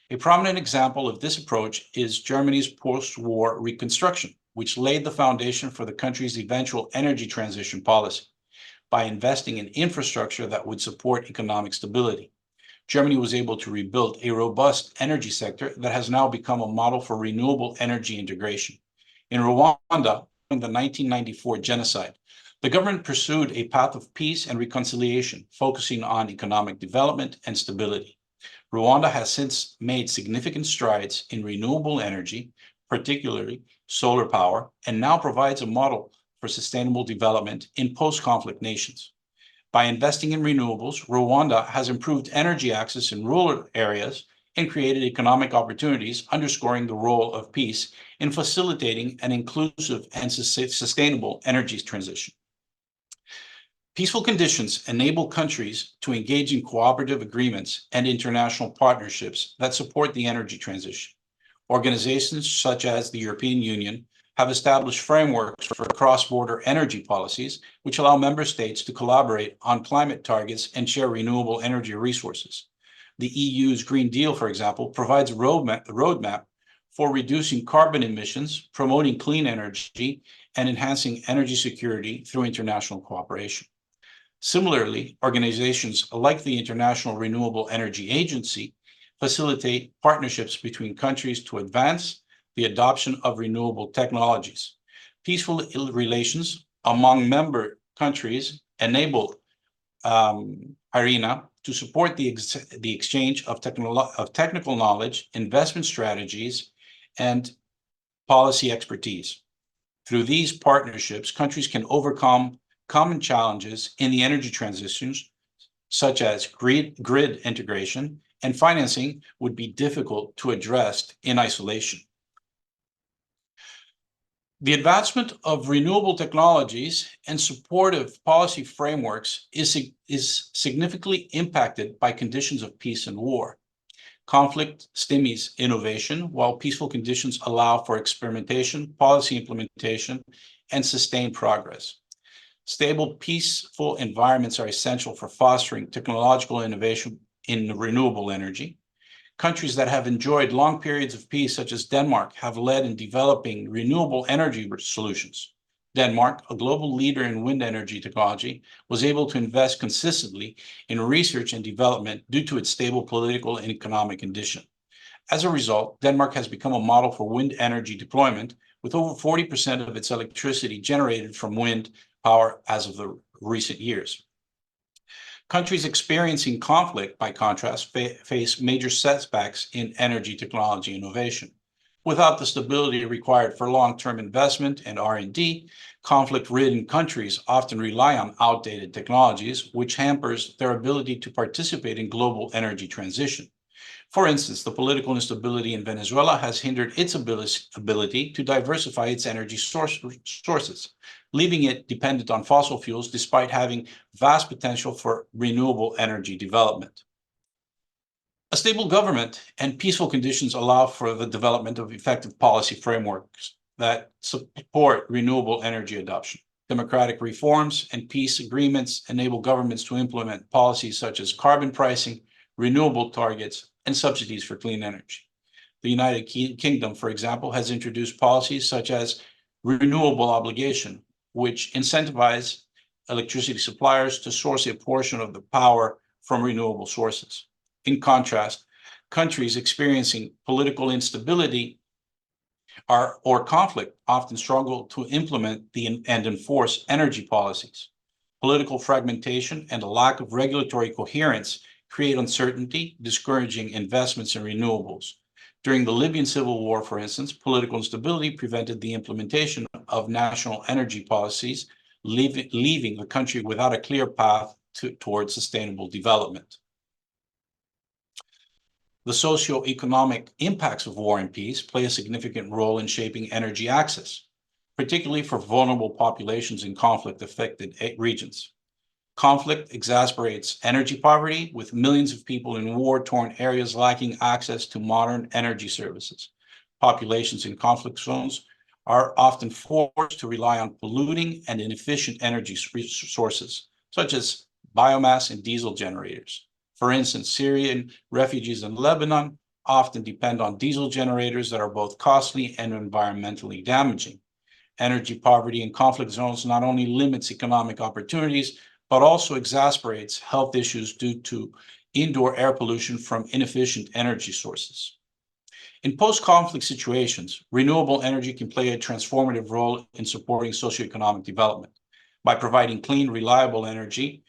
A prominent example of this approach is Germany's post-war reconstruction, which laid the foundation for the country's eventual energy transition policy by investing in infrastructure that would support economic stability. Germany was able to rebuild a robust energy sector that has now become a model for renewable energy integration. In Rwanda, in the 1994 genocide, the government pursued a path of peace and reconciliation, focusing on economic development and stability. Rwanda has since made significant strides in renewable energy, particularly solar power, and now provides a model for sustainable development in post-conflict nations. By investing in renewables, Rwanda has improved energy access in rural areas and created economic opportunities, underscoring the role of peace in facilitating an inclusive and sustainable energy transition. Peaceful conditions enable countries to engage in cooperative agreements and international partnerships that support the energy transition. Organizations such as the European Union have established frameworks for cross-border energy policies, which allow member states to collaborate on climate targets and share renewable energy resources. The EU's Green Deal, for example, provides a roadmap for reducing carbon emissions, promoting clean energy, and enhancing energy security through international cooperation. Similarly, organizations like the International Renewable Energy Agency facilitate partnerships between countries to advance the adoption of renewable technologies. Peaceful relations among member countries enable IRENA to support the exchange of technical knowledge, investment strategies, and policy expertise. Through these partnerships, countries can overcome common challenges in the energy transitions, such as grid integration, and financing would be difficult to address in isolation. The advancement of renewable technologies and supportive policy frameworks is significantly impacted by conditions of peace and war. Conflict stymies innovation, while peaceful conditions allow for experimentation, policy implementation, and sustained progress. Stable, peaceful environments are essential for fostering technological innovation in renewable energy. Countries that have enjoyed long periods of peace, such as Denmark, have led in developing renewable energy solutions. Denmark, a global leader in wind energy technology, was able to invest consistently in research and development due to its stable political and economic condition. As a result, Denmark has become a model for wind energy deployment, with over 40% of its electricity generated from wind power as of the recent years. Countries experiencing conflict, by contrast, face major setbacks in energy technology innovation. Without the stability required for long-term investment and R&D, conflict-ridden countries often rely on outdated technologies, which hampers their ability to participate in global energy transition. For instance, the political instability in Venezuela has hindered its ability to diversify its energy sources, leaving it dependent on fossil fuels despite having vast potential for renewable energy development. A stable government and peaceful conditions allow for the development of effective policy frameworks that support renewable energy adoption. Democratic reforms and peace agreements enable governments to implement policies such as carbon pricing, renewable targets, and subsidies for clean energy. The United Kingdom, for example, has introduced policies such as renewable obligation, which incentivize electricity suppliers to source a portion of the power from renewable sources. In contrast, countries experiencing political instability or conflict often struggle to implement and enforce energy policies. Political fragmentation and a lack of regulatory coherence create uncertainty, discouraging investments in renewables. During the Libyan civil war, for instance, political instability prevented the implementation of national energy policies, leaving the country without a clear path towards sustainable development. The socio-economic impacts of war and peace play a significant role in shaping energy access, particularly for vulnerable populations in conflict-affected regions. Conflict exacerbates energy poverty, with millions of people in war-torn areas lacking access to modern energy services. Populations in conflict zones are often forced to rely on polluting and inefficient energy sources, such as biomass and diesel generators. For instance, Syrian refugees in Lebanon often depend on diesel generators that are both costly and environmentally damaging. Energy poverty in conflict zones not only limits economic opportunities, but also exacerbates health issues due to indoor air pollution from inefficient energy sources. In post-conflict situations, renewable energy can play a transformative role in supporting socioeconomic development. By providing clean, reliable energy,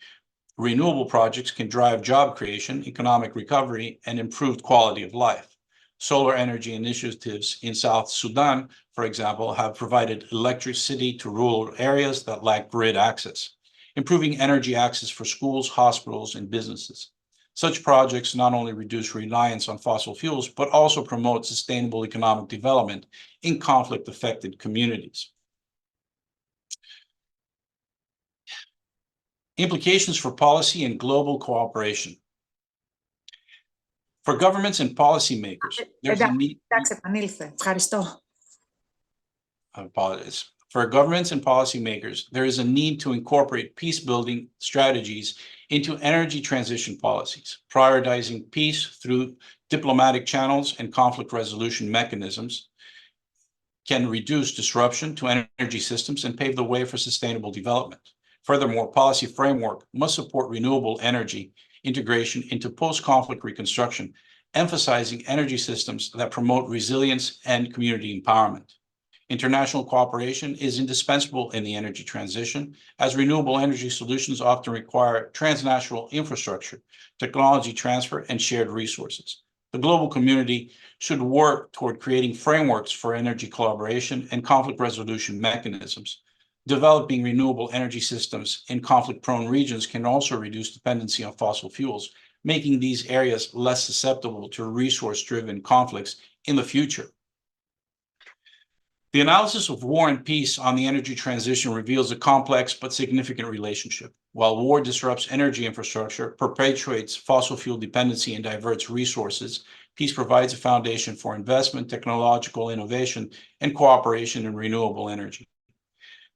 renewable projects can drive job creation, economic recovery, and improved quality of life. Solar energy initiatives in South Sudan, for example, have provided electricity to rural areas that lack grid access, improving energy access for schools, hospitals, and businesses. Such projects not only reduce reliance on fossil fuels, but also promote sustainable economic development in conflict-affected communities. Implications for policy and global cooperation. For governments and policymakers, there's a need. I apologize. For governments and policymakers, there is a need to incorporate peace-building strategies into energy transition policies. Prioritizing peace through diplomatic channels and conflict resolution mechanisms can reduce disruption to energy systems and pave the way for sustainable development. Furthermore, policy framework must support renewable energy integration into post-conflict reconstruction, emphasizing energy systems that promote resilience and community empowerment. International cooperation is indispensable in the energy transition, as renewable energy solutions often require transnational infrastructure, technology transfer, and shared resources. The global community should work toward creating frameworks for energy collaboration and conflict resolution mechanisms. Developing renewable energy systems in conflict-prone regions can also reduce dependency on fossil fuels, making these areas less susceptible to resource-driven conflicts in the future. The analysis of war and peace on the energy transition reveals a complex but significant relationship. While war disrupts energy infrastructure, perpetuates fossil fuel dependency, and diverts resources, peace provides a foundation for investment, technological innovation, and cooperation in renewable energy.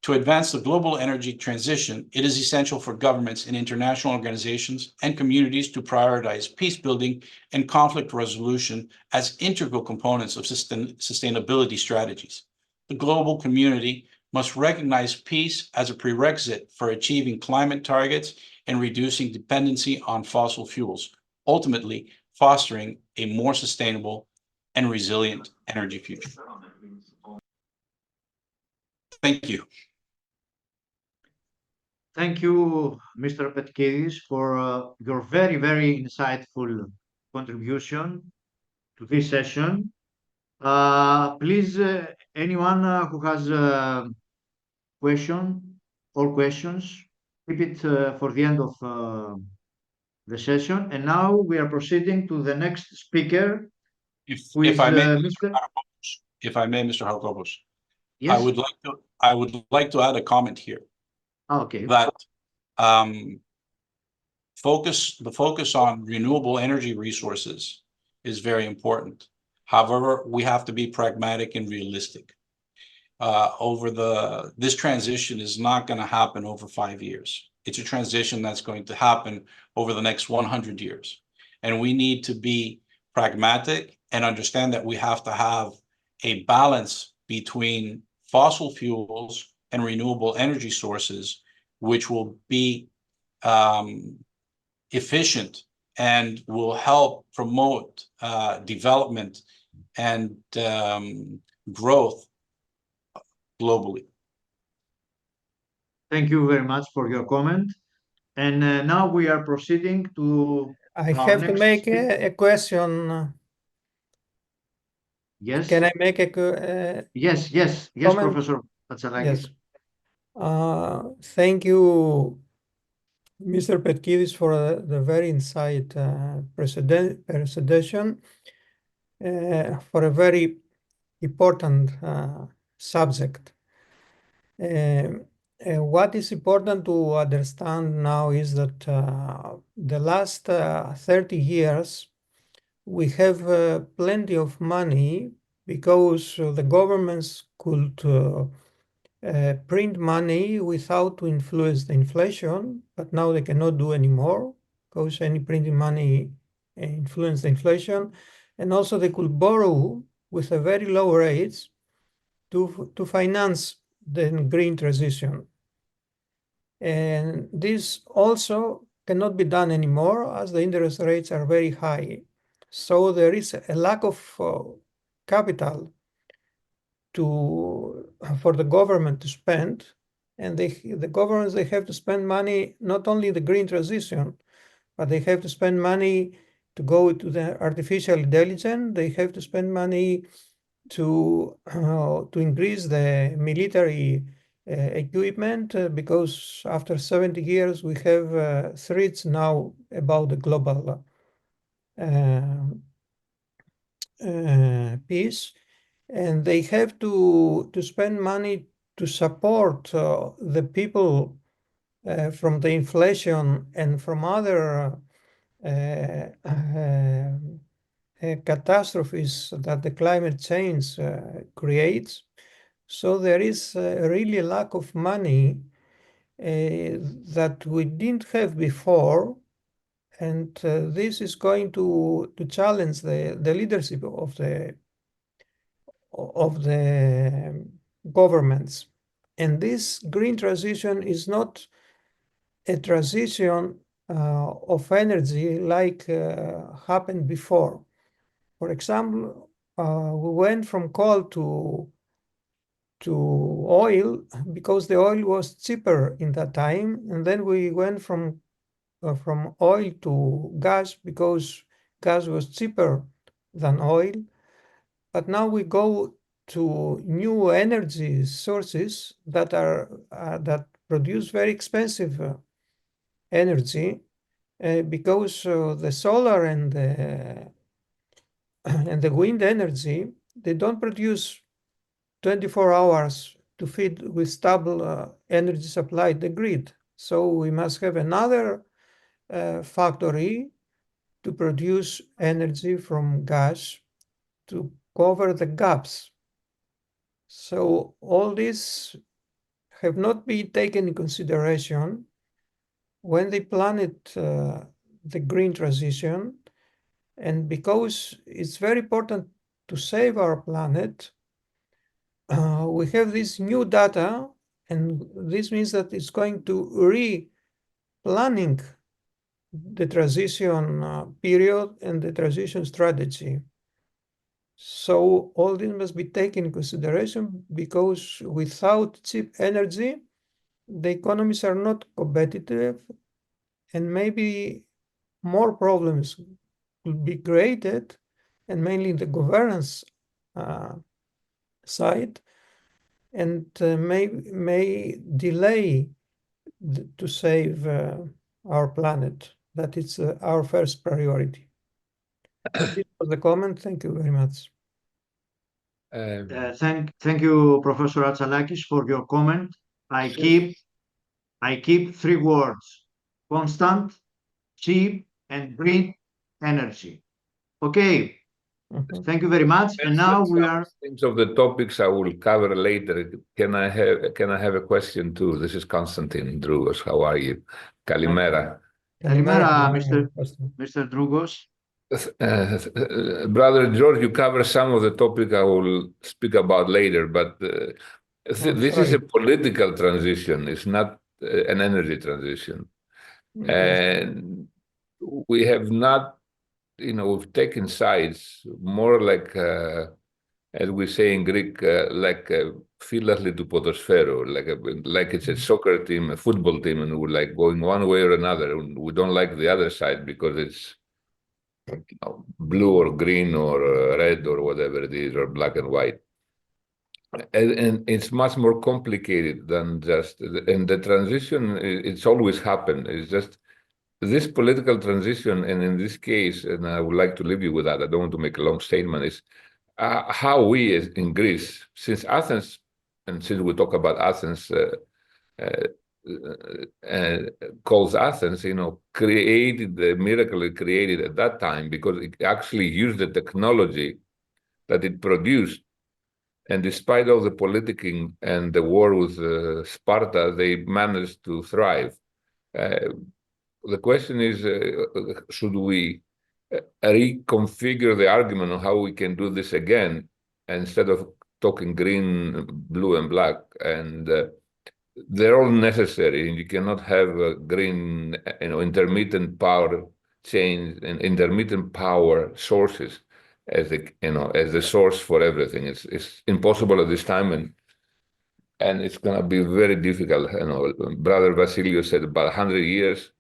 To advance the global energy transition, it is essential for governments and international organizations and communities to prioritize peace building and conflict resolution as integral components of sustainability strategies. The global community must recognize peace as a prerequisite for achieving climate targets and reducing dependency on fossil fuels, ultimately fostering a more sustainable and resilient energy future. Thank you. Thank you, Mr. Petkidis, for your very, very insightful contribution to this session. Please, anyone who has a question or questions, keep it for the end of the session. And now we are proceeding to the next speaker, who is If I may, Mr. Mr. Harkopoulos, Yes. I would like to add a comment here. Okay. That the focus on renewable energy resources is very important. However, we have to be pragmatic and realistic. This transition is not going to happen over 5 years. It's a transition that's going to happen over the next 100 years. And we need to be pragmatic and understand that we have to have a balance between fossil fuels and renewable energy sources, which will be efficient and will help promote development and growth globally. Thank you very much for your comment. And now we are proceeding to I our have to next make speaker. a question. Yes. Can I make a Yes, comment? Professor Patsalakis. Yes. Thank you, Mr. Petkidis, for the very insight presentation for a very important subject. What is important to understand now is that the last 30 years we have plenty of money because the governments could print money without to influence the inflation, but now they cannot do anymore because any printing money influence the inflation. And also they could borrow with a very low rates to finance the green transition. And this also cannot be done anymore as the interest rates are very high. So there is a lack of capital for the government to spend, and the governments, they have to spend money not only the green transition, but they have to spend money to go to the artificial intelligence. They have to spend money to increase the military equipment because after 70 years we have threats now about the global peace, and they have to spend money to support the people from the inflation and from other catastrophes that the climate change creates. So there is really a lack of money that we didn't have before, and this is going to challenge the leadership of the governments. And this green transition is not a transition of energy like happened before. For example, we went from coal to to oil because the oil was cheaper in that time, and then we went from oil to gas because gas was cheaper than oil. But now we go to new energy sources that are that produce very expensive energy because the solar and the wind energy, they don't produce 24 hours to feed with stable energy supply the grid. So we must have another factory to produce energy from gas to cover the gaps. So all this have not been taken in consideration when they planned the green transition. And because it's very important to save our planet, we have this new data, and this means that it's going to re-planning the transition period and the transition strategy. So all this must be taken in consideration because without cheap energy, the economies are not competitive, and maybe more problems will be created, and mainly the governance side, and may delay to save our planet. That is our first priority. This was the comment. Thank you very much. Thank you, Professor Atsalakis, for your comment. I keep three words: constant, cheap, and green energy. Okay. Thank you very much. And now we are. Things of the topics I will cover later. Can I have a question too? This is Constantine Drugos. How are you? Kalimera. Kalimera, Mr. Drugos. Brother George, you cover some of the topic I will speak about later, but this is a political transition. It's not an energy transition. And we have not, we've taken sides more like, as we say in Greek, like philately to podosphero, like it's a soccer team, a football team, and we're like going one way or another. We don't like the other side because it's blue or green or red or whatever it is, or black and white. And it's much more complicated than just, and the transition, it's always happened. It's just this political transition, and in this case, and I would like to leave you with that, I don't want to make a long statement, is how we in Greece, since Athens, and since we talk about Athens, calls Athens, created the miracle it created at that time because it actually used the technology that it produced. And despite all the politicking and the war with Sparta, they managed to thrive. The question is, should we reconfigure the argument on how we can do this again instead of talking green, blue, and black? And they're all necessary, and you cannot have a green, intermittent power chains and intermittent power sources as the source for everything. It's impossible at this time, and it's going to be very difficult. Brother Vasilios said about 100 years,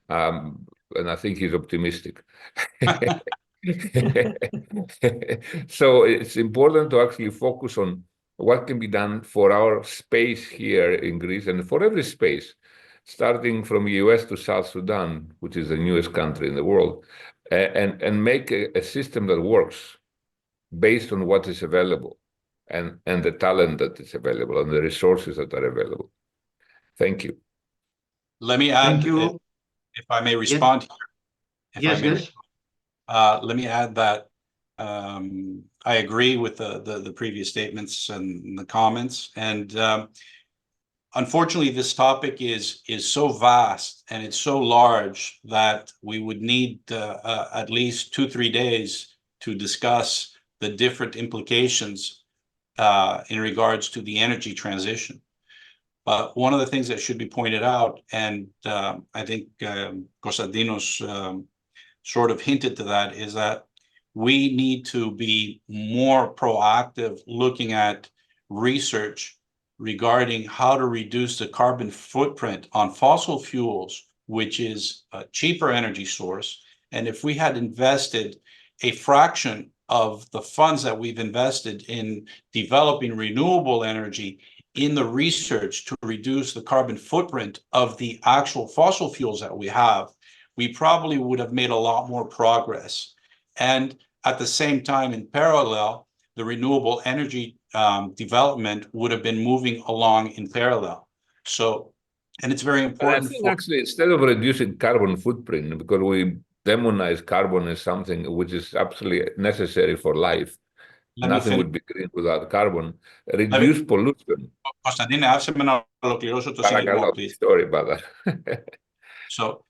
and I think he's optimistic. So it's important to actually focus on what can be done for our space here in Greece and for every space, starting from US to South Sudan, which is the newest country in the world, and make a system that works based on what is available and the talent that is available and the resources that are available. Thank you. Let me add, Thank you. if I may respond here. Yes. Let me add that I agree with the previous statements and the comments. And unfortunately, this topic is so vast and it's so large that we would need at least 2-3 days to discuss the different implications in regards to the energy transition. But one of the things that should be pointed out, and I think Konstantinos sort of hinted to that, is that we need to be more proactive looking at research regarding how to reduce the carbon footprint on fossil fuels, which is a cheaper energy source. And if we had invested a fraction of the funds that we've invested in developing renewable energy in the research to reduce the carbon footprint of the actual fossil fuels that we have, we probably would have made a lot more progress. And at the same time, in parallel, the renewable energy development would have been moving along in parallel. So, and it's very But I important think for actually, instead of reducing carbon footprint, because we demonize carbon as something which is absolutely necessary for life, Let me nothing finish. would be green without carbon. Reduce pollution. Κωνσταντίνε, άφησε με να ολοκληρώσω το σύνολο, Παρακαλώ, please. sorry about that. So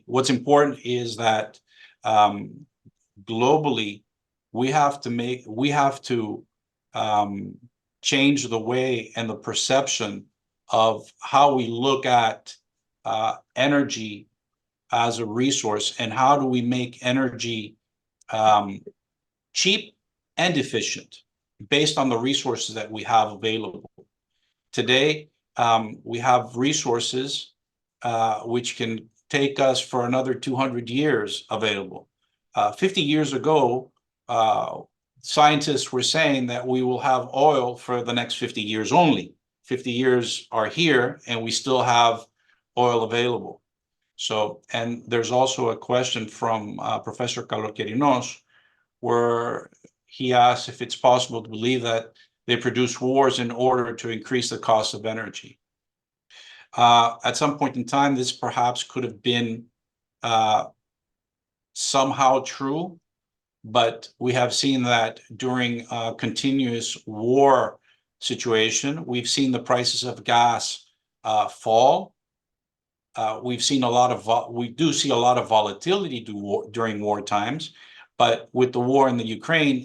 what's important is that globally we have to change the way and the perception of how we look at energy as a resource, and how do we make energy cheap and efficient based on the resources that we have available. Today, we have resources which can take us for another 200 years available. 50 years ago, scientists were saying that we will have oil for the next 50 years only. 50 years are here and we still have oil available. So, and there's also a question from Professor Kalokerinos, where he asks if it's possible to believe that they produce wars in order to increase the cost of energy. At some point in time, this perhaps could have been somehow true, but we have seen that during a continuous war situation, we've seen the prices of gas fall. We've seen we do see a lot of volatility during war times, but with the war in the Ukraine,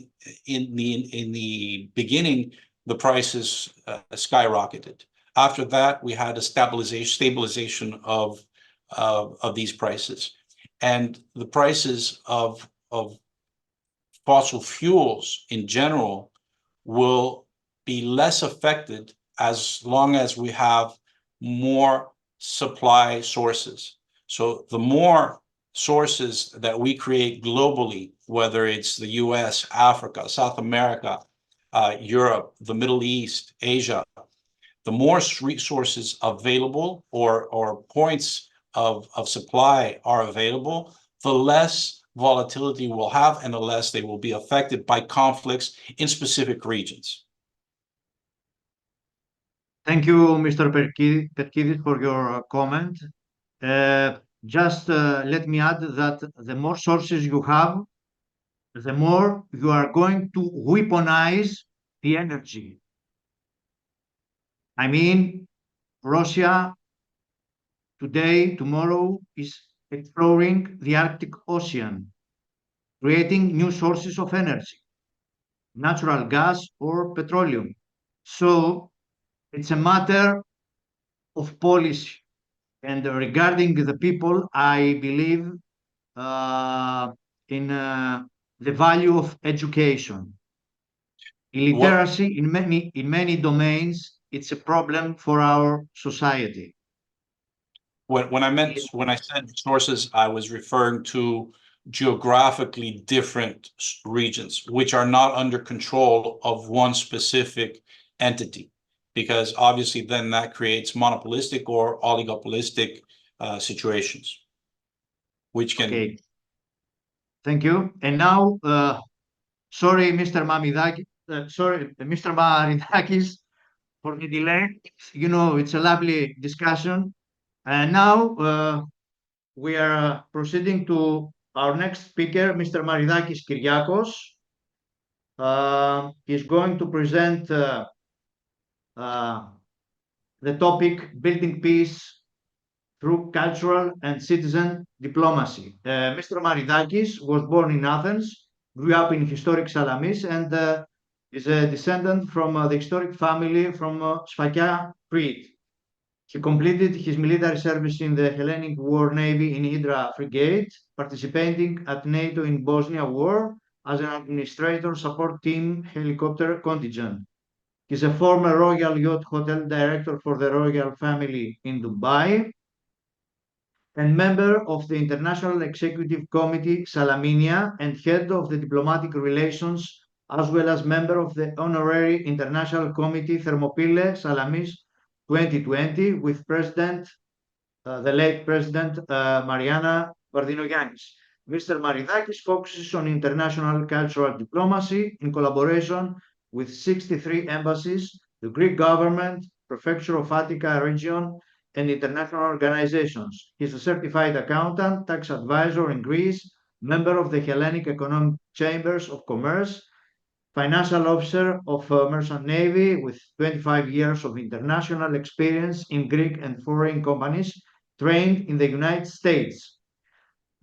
in the beginning, the prices skyrocketed. After that, we had a stabilization of these prices, and the prices of fossil fuels in general will be less affected as long as we have more supply sources. So the more sources that we create globally, whether it's the US, Africa, South America, Europe, the Middle East, Asia, the more resources available or points of supply are available, the less volatility we'll have and the less they will be affected by conflicts in specific regions. Thank you, Mr. Perkidis, for your comment. Just let me add that the more sources you have, the more you are going to weaponize the energy. I mean, Russia today, tomorrow, is exploring the Arctic Ocean, creating new sources of energy, natural gas or petroleum. So it's a matter of policy. And regarding the people, I believe in the value of education. Illiteracy in many domains, it's a problem for our society. When I said sources, I was referring to geographically different regions, which are not under control of one specific entity, because obviously then that creates monopolistic or oligopolistic situations, which can. Okay. Thank you. And now, sorry, Mr. Maridakis, for the delay. You know, it's a lovely discussion. And now we are proceeding to our next speaker, Mr. Maridakis Kyriakos. He's going to present the topic Building Peace through Cultural and Citizen Diplomacy. Mr. Maridakis was born in Athens, grew up in historic Salamis, and is a descendant from the historic family from Sfakia, Crete. He completed his military service in the Hellenic War Navy in Hydra Frigate, participating at NATO in Bosnia War, as an administrator support team helicopter contingent. He's a former Royal Yacht Hotel director for the royal family in Dubai and member of the International Executive Committee Salaminia and head of the diplomatic relations, as well as member of the Honorary International Committee Thermopylae Salamis 2020 with the late President Mariana Vardinogiannis. Mr. Maridakis focuses on international cultural diplomacy in collaboration with 63 embassies, the Greek government, Prefecture of Attica region, and international organizations. He's a certified accountant, tax advisor in Greece, member of the Hellenic Economic Chambers of Commerce, financial officer of Merchant Navy with 25 years of international experience in Greek and foreign companies, trained in the United States.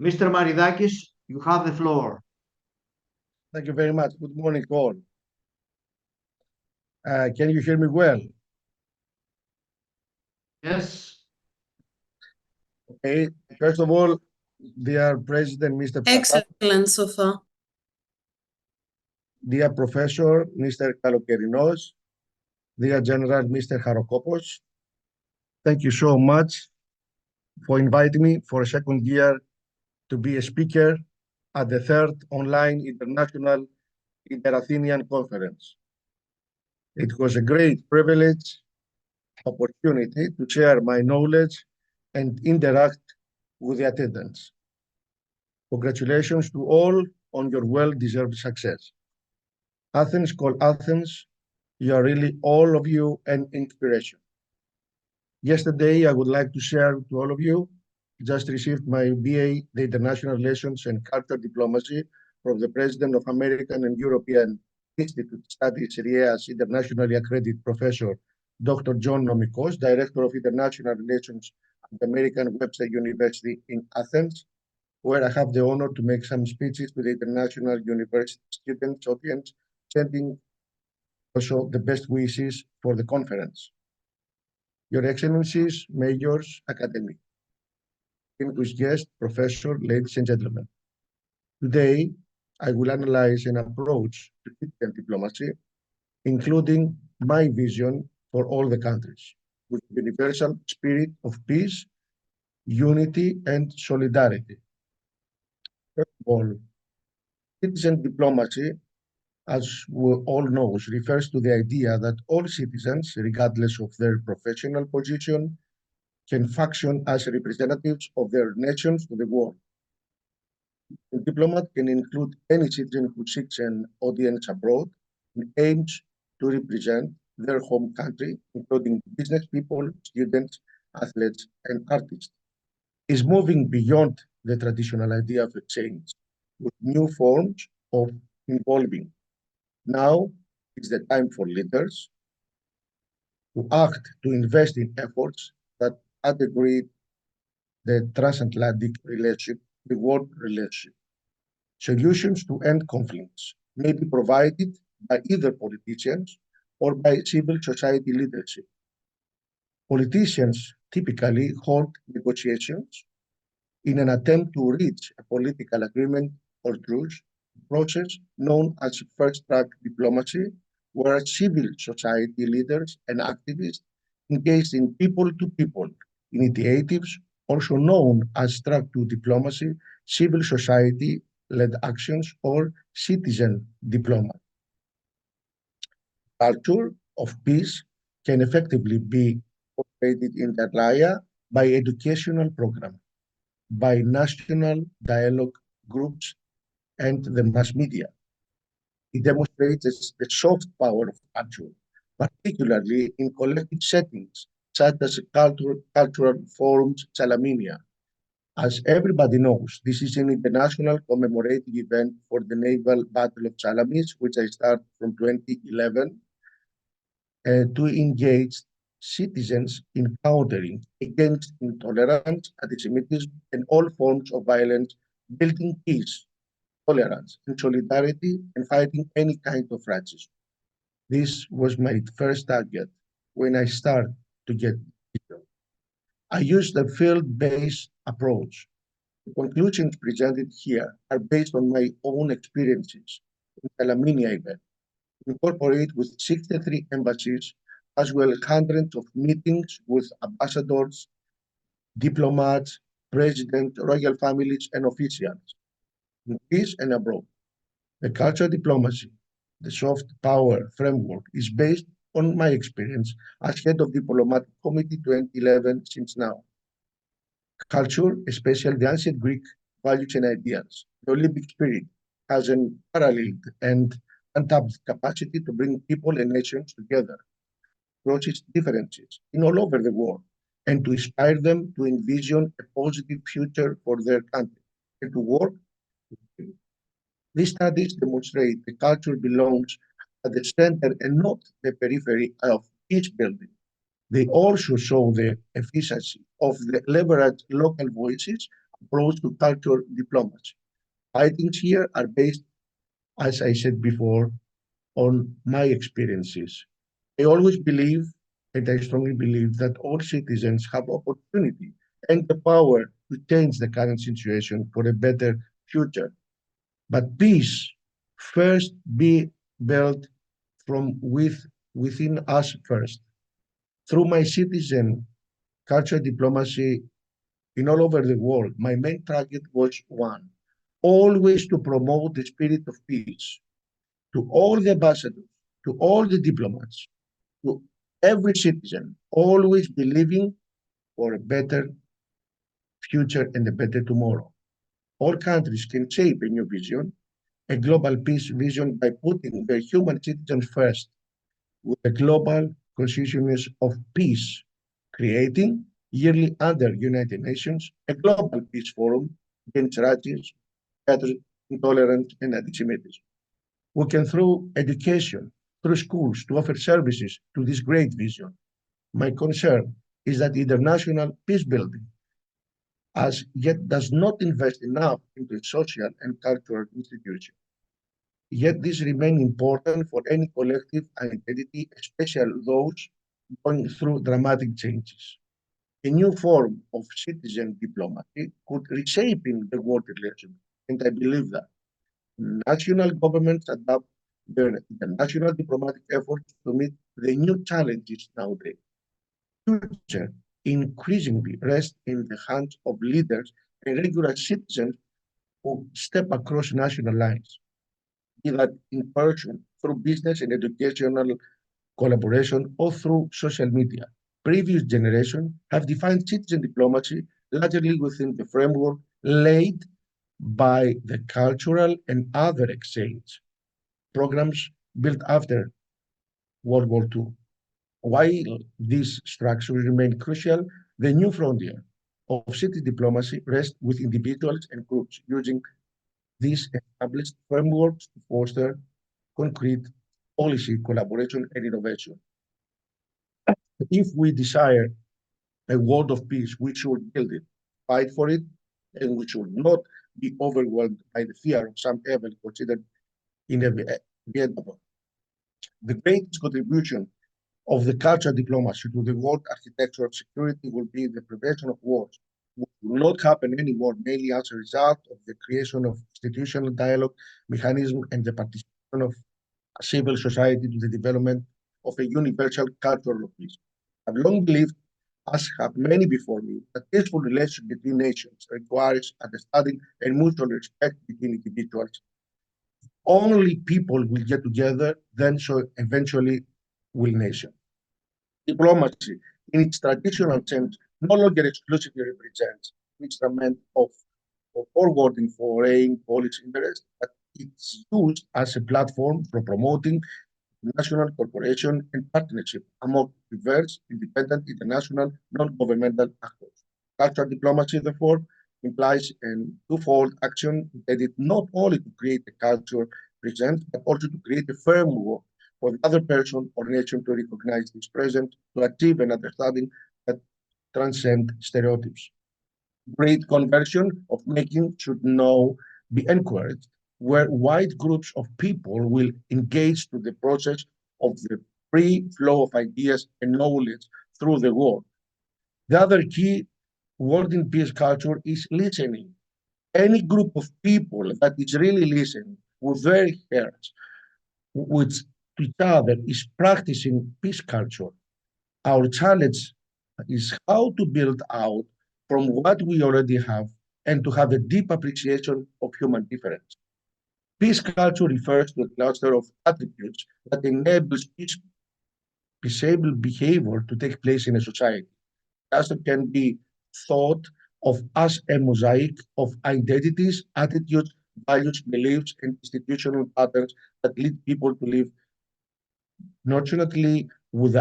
Mr. Maridakis, you have the floor. Thank you very much. Good morning, all. Can you hear me well? Yes. Okay. First of all, dear President, Mr. Papa, Excellent so far. dear Professor, Mr. Kalokerinos, dear General, Mr. Harokopos, thank you so much for inviting me for a second year to be a speaker at the third online international Inter-Athenian conference. It was a great privilege, opportunity to share my knowledge and interact with the attendants. Congratulations to all on your well-deserved success. Athens call Athens, you are really all of you an inspiration. Yesterday, I would like to share to all of you, just received my BA, the International Relations and Cultural Diplomacy from the President of American and European Institute Studies, RIEA's internationally accredited professor, Dr. John Nomikos, Director of International Relations at the American Webster University in Athens, where I have the honor to make some speeches to the international university students audience, sending also the best wishes for the conference. Your Excellencies, Majors, Academic, distinguished guests, Professor, ladies and gentlemen. Today, I will analyze an approach to citizen diplomacy, including my vision for all the countries, with universal spirit of peace, unity, and solidarity. First of all, citizen diplomacy, as we all know, refers to the idea that all citizens, regardless of their professional position, can function as representatives of their nations to the world. A diplomat can include any citizen who seeks an audience abroad and aims to represent their home country, including business people, students, athletes, and artists. Is moving beyond the traditional idea of exchange with new forms of involving. Now is the time for leaders to act, to invest in efforts that integrate the transatlantic relationship, the world relationship. Solutions to end conflicts may be provided by either politicians or by civil society leadership. Politicians typically hold negotiations in an attempt to reach a political agreement or truce, process known as first-track diplomacy, where civil society leaders and activists engage in people-to-people initiatives, also known as track-to diplomacy, civil society-led actions, or citizen diplomacy. Culture of peace can effectively be operated in the area by educational programs, by national dialogue groups, and the mass media. It demonstrates the soft power of culture, particularly in collective settings, such as cultural forums, Salaminia. As everybody knows, this is an international commemorative event for the Naval Battle of Salamis, which I started from 2011, to engage citizens in countering against intolerance, anti-Semitism, and all forms of violence, building peace, tolerance, and solidarity, and fighting any kind of racism. This was my first target when I started to get it. I used a field-based approach The conclusions presented here are based on my own experiences in Talamini event, incorporate with 63 embassies, as well as hundreds of meetings with ambassadors, diplomats, presidents, royal families, and officials in Greece and abroad. The cultural diplomacy, the soft power framework, is based on my experience as head of diplomatic committee 2011 since now. Culture, especially the ancient Greek values and ideals, the Olympic spirit, has an unparalleled and untapped capacity to bring people and nations together across its differences in all over the world and to inspire them to envision a positive future for their country and to work. These studies demonstrate the culture belongs at the center and not the periphery of each building. They also show the efficiency of the leveraged local voices approach to culture diplomacy. Findings here are based, as I said before, on my experiences. I always believe, and I strongly believe, that all citizens have opportunity and the power to change the current situation for a better future. But peace first be built from within us first. Through my citizen culture diplomacy in all over the world, my main target was one, always to promote the spirit of peace to all the ambassadors, to all the diplomats, to every citizen, always believing for a better future and a better tomorrow. All countries can shape a new vision, a global peace vision by putting their human citizens first with a global consciousness of peace, creating yearly under United Nations a global peace forum against racism, hatred, intolerance, and anti-Semitism. We can, through education, through schools, to offer services to this great vision. My concern is that international peace building as yet does not invest enough into social and cultural institutions. Yet these remain important for any collective identity, especially those going through dramatic changes. A new form of citizen diplomacy could reshape the world relations, and I believe that national governments adapt their international diplomatic efforts to meet the new challenges nowadays. Future increasingly rests in the hands of leaders and regular citizens who step across national lines, be that in person, through business and educational collaboration, or through social media. Previous generations have defined citizen diplomacy largely within the framework laid by the cultural and other exchange programs built after World War II. While these structures remain crucial, the new frontier of city diplomacy rests with individuals and groups using these established frameworks to foster concrete policy collaboration and innovation. If we desire a world of peace, we should build it, fight for it, and we should not be overwhelmed by the fear of some evil considered inevitable. The greatest contribution of the cultural diplomacy to the world architecture of security will be the prevention of wars, which will not happen anymore, mainly as a result of the creation of institutional dialogue mechanism and the participation of civil society to the development of a universal culture of peace. I've long believed, as have many before me, that peaceful relations between nations requires understanding and mutual respect between individuals. Only people will get together, then so eventually will nations. Diplomacy, in its traditional sense, no longer exclusively represents an instrument of forwarding foreign policy interests, but it's used as a platform for promoting national cooperation and partnership among diverse, independent, international, non-governmental actors. Cultural diplomacy, therefore, implies a twofold action intended not only to create a culture present, but also to create a framework for the other person or nation to recognize its present, to achieve an understanding that transcends stereotypes. Great conversion of making should now be encouraged, where wide groups of people will engage to the process of the free flow of ideas and knowledge through the world. The other key word in peace culture is listening. Any group of people that is really listening with their hearts, with each other, is practicing peace culture. Our challenge is how to build out from what we already have and to have a deep appreciation of human difference. Peace culture refers to a cluster of attributes that enables peaceable behavior to take place in a society. Cluster can be thought of as a mosaic of identities, attitudes, values, beliefs, and institutional patterns that lead people to live nurturingly with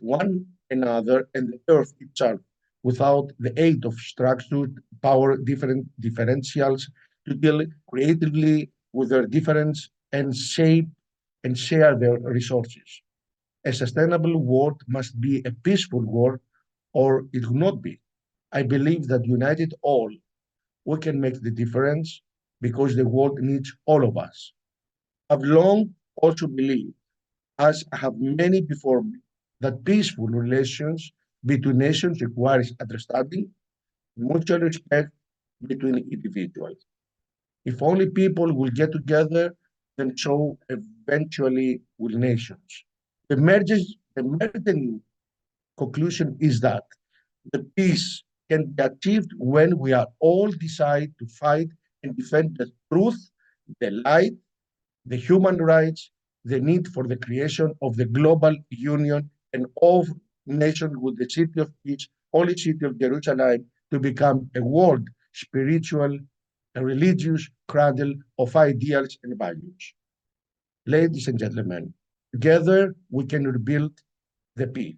one another and the earth itself, without the aid of structured power differentials to deal creatively with their difference and shape and share their resources. A sustainable world must be a peaceful world, or it will not be. I believe that united all, we can make the difference because the world needs all of us. I've long also believed, as have many before me, that peaceful relations between nations requires understanding, mutual respect between individuals. If only people will get together, then so eventually will nations. The emerging conclusion is that the peace can be achieved when we are all decide to fight and defend the truth, the light, the human rights, the need for the creation of the global union and of nations with the city of peace, holy city of Jerusalem, to become a world spiritual, a religious cradle of ideals and values. Ladies and gentlemen, together we can rebuild the peace.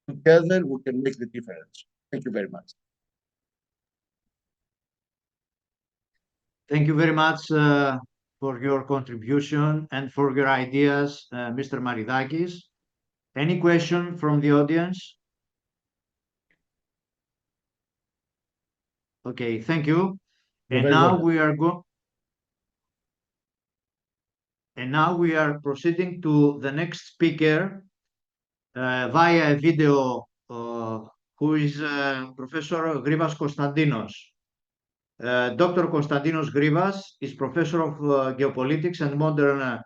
Together we can make the difference. Thank you very much. Thank you very much for your contribution and for your ideas, Mr. Maridakis. Any question from the audience? Okay, thank you. You're And very now welcome. we are proceeding to the next speaker via a video, who is Professor Grivas Konstantinos. Dr. Konstantinos Grivas is Professor of Geopolitics and Modern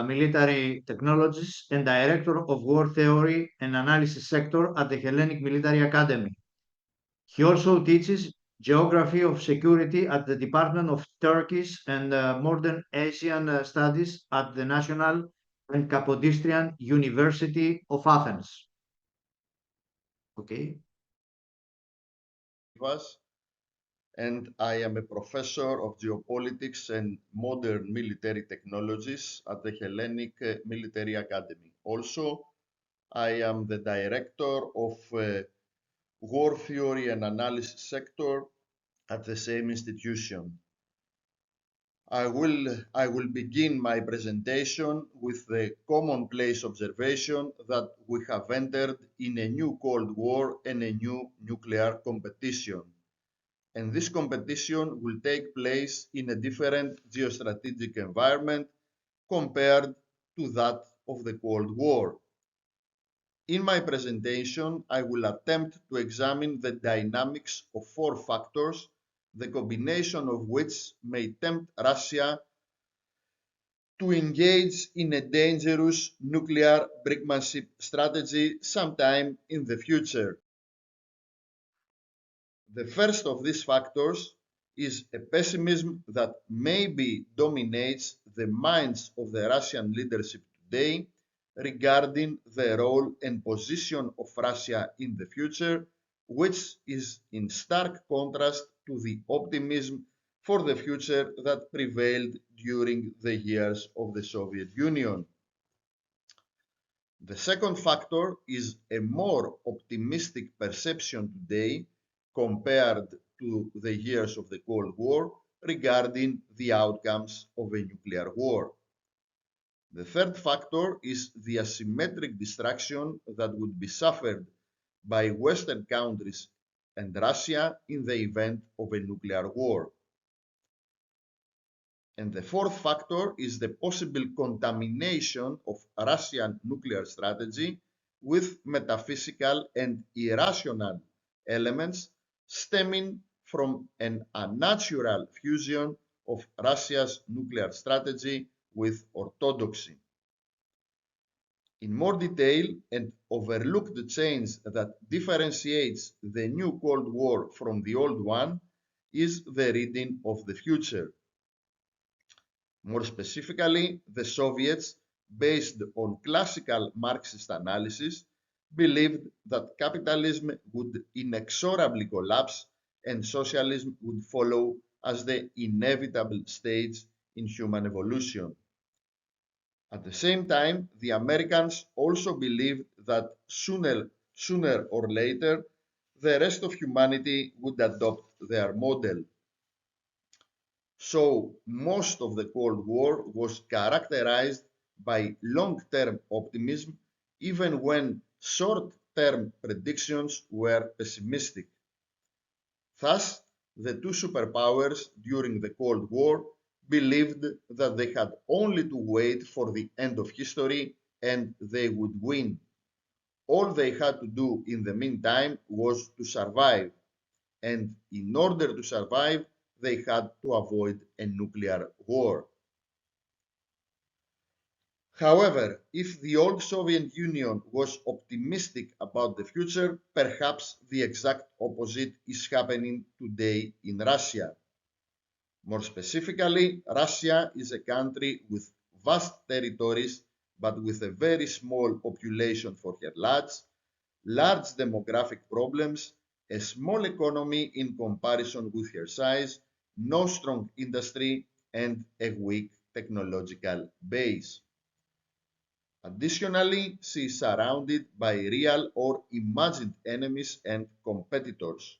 Military Technologies and Director of War Theory and Analysis Sector at the Hellenic Military Academy. He also teaches Geography of Security at the Department of Turkish and Modern Asian Studies at the National and Kapodistrian University of Athens. Okay. And I am a professor of geopolitics and modern military technologies at the Hellenic Military Academy. Also, I am the director of War Theory and Analysis Sector at the same institution. I will begin my presentation with the commonplace observation that we have entered in a new Cold War and a new nuclear competition. And this competition will take place in a different geostrategic environment compared to that of the Cold War. In my presentation, I will attempt to examine the dynamics of four factors, the combination of which may tempt Russia to engage in a dangerous nuclear brinkmanship strategy sometime in the future. The first of these factors is a pessimism that maybe dominates the minds of the Russian leadership today regarding the role and position of Russia in the future, which is in stark contrast to the optimism for the future that prevailed during the years of the Soviet Union. The second factor is a more optimistic perception today compared to the years of the Cold War regarding the outcomes of a nuclear war. The third factor is the asymmetric destruction that would be suffered by Western countries and Russia in the event of a nuclear war. And the fourth factor is the possible contamination of Russian nuclear strategy with metaphysical and irrational elements stemming from an unnatural fusion of Russia's nuclear strategy with orthodoxy. In more detail, and overlook the change that differentiates the new Cold War from the old one is the reading of the future. More specifically, the Soviets, based on classical Marxist analysis, believed that capitalism would inexorably collapse and socialism would follow as the inevitable stage in human evolution. At the same time, the Americans also believed that sooner or later, the rest of humanity would adopt their model. So most of the Cold War was characterized by long-term optimism, even when short-term predictions were pessimistic. Thus, the two superpowers during the Cold War believed that they had only to wait for the end of history and they would win. All they had to do in the meantime was to survive, and in order to survive, they had to avoid a nuclear war. However, if the old Soviet Union was optimistic about the future, perhaps the exact opposite is happening today in Russia. More specifically, Russia is a country with vast territories, but with a very small population for her large demographic problems, a small economy in comparison with her size, no strong industry, and a weak technological base. Additionally, she is surrounded by real or imagined enemies and competitors.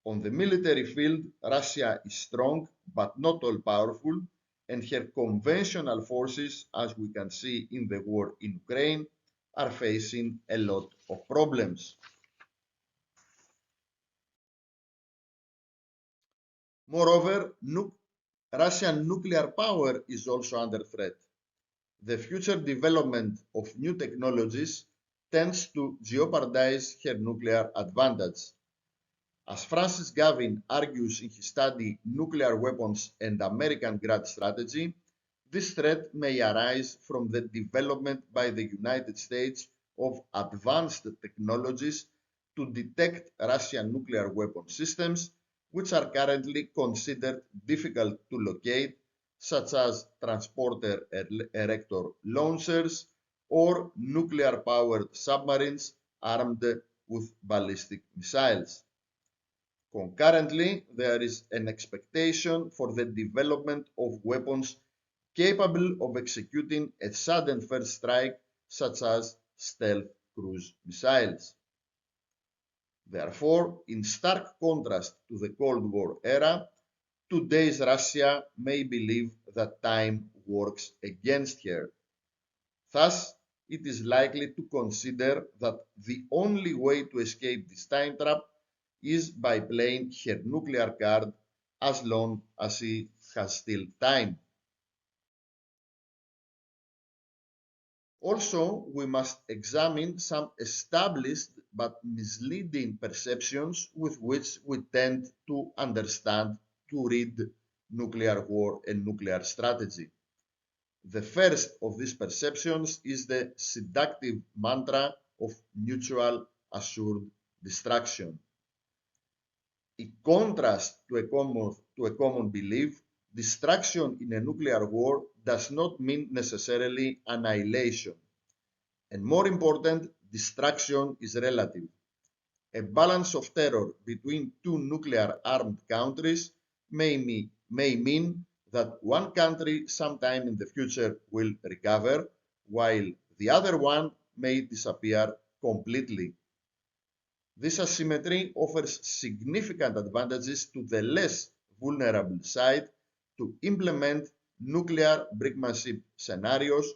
On the military field, Russia is strong but not all-powerful, and her conventional forces, as we can see in the war in Ukraine, are facing a lot of problems. Moreover, Russian nuclear power is also under threat. The future development of new technologies tends to jeopardize her nuclear advantage. As Francis Gavin argues in his study Nuclear Weapons and American Grand Strategy, this threat may arise from the development by the United States of advanced technologies to detect Russian nuclear weapon systems, which are currently considered difficult to locate, such as transporter erector launchers or nuclear-powered submarines armed with ballistic missiles. Concurrently, there is an expectation for the development of weapons capable of executing a sudden first strike, such as stealth cruise missiles. Therefore, in stark contrast to the Cold War era, today's Russia may believe that time works against her. Thus, it is likely to consider that the only way to escape this time trap is by playing her nuclear card as long as she has still time. Also, we must examine some established but misleading perceptions with which we tend to understand, to read nuclear war and nuclear strategy. The first of these perceptions is the seductive mantra of mutual assured destruction. In contrast to a common belief, destruction in a nuclear war does not mean necessarily annihilation. And more important, destruction is relative. A balance of terror between two nuclear-armed countries may mean that one country sometime in the future will recover, while the other one may disappear completely. This asymmetry offers significant advantages to the less vulnerable side to implement nuclear brinkmanship scenarios,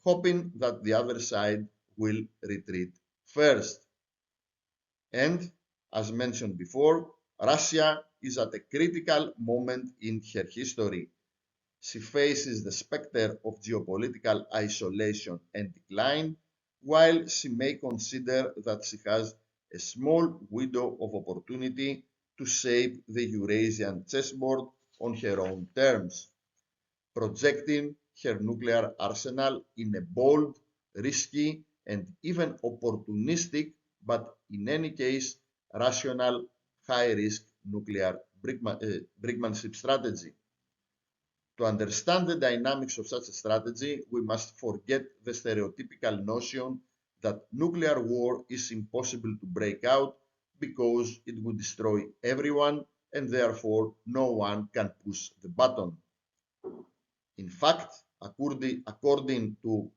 hoping that the other side will retreat first. And, as mentioned before, Russia is at a critical moment in her history. She faces the specter of geopolitical isolation and decline, while she may consider that she has a small window of opportunity to shape the Eurasian chessboard on her own terms, projecting her nuclear arsenal in a bold, risky, and even opportunistic, but in any case, rational, high-risk nuclear brinkmanship strategy. To understand the dynamics of such a strategy, we must forget the stereotypical notion that nuclear war is impossible to break out because it would destroy everyone and therefore no one can push the button. In fact, according to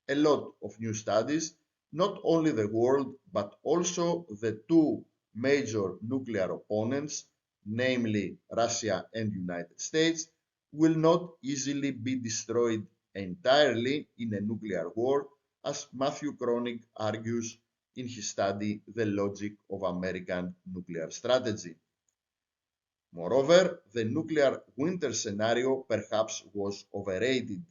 a lot of new studies, not only the world but also the two major nuclear opponents, namely Russia and United States, will not easily be destroyed entirely in a nuclear war, as Matthew Kronig argues in his study The Logic of American Nuclear Strategy. Moreover, the nuclear winter scenario perhaps was overrated.